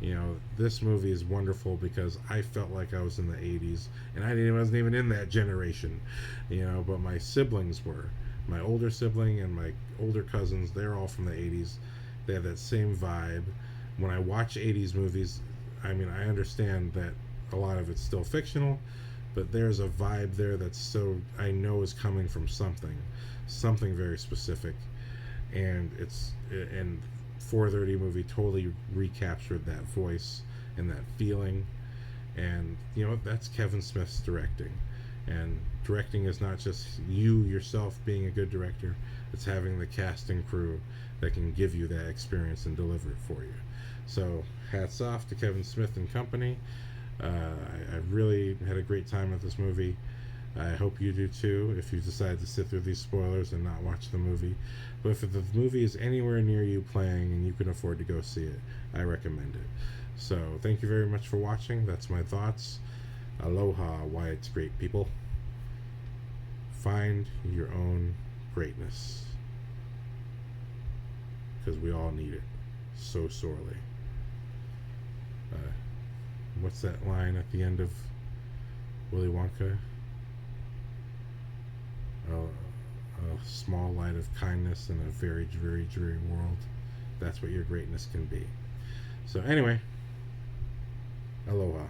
S1: You know, this movie is wonderful because I felt like I was in the 80s, and I wasn't even in that generation, you know, but my siblings were. My older sibling and my older cousins, they're all from the 80s. They have that same vibe. When I watch 80s movies, I mean, I understand that a lot of it's still fictional, but there's a vibe there that's so, I know is coming from something very specific. And 4:30 movie totally recaptured that voice and that feeling. And, you know, that's Kevin Smith's directing. And directing is not just you yourself being a good director, it's having the cast and crew that can give you that experience and deliver it for you. So hats off to Kevin Smith and company. I really had a great time with this movie. I hope you do too, if you decide to sit through these spoilers and not watch the movie. But if the movie is anywhere near you playing and you can afford to go see it, I recommend it. So thank you very much for watching. That's my thoughts. Aloha, why it's great, people. Find your own greatness, because we all need it so sorely. What's that line at the end of Willy Wonka? A small light of kindness in a very, very dreary world. That's what your greatness can be. So anyway, aloha.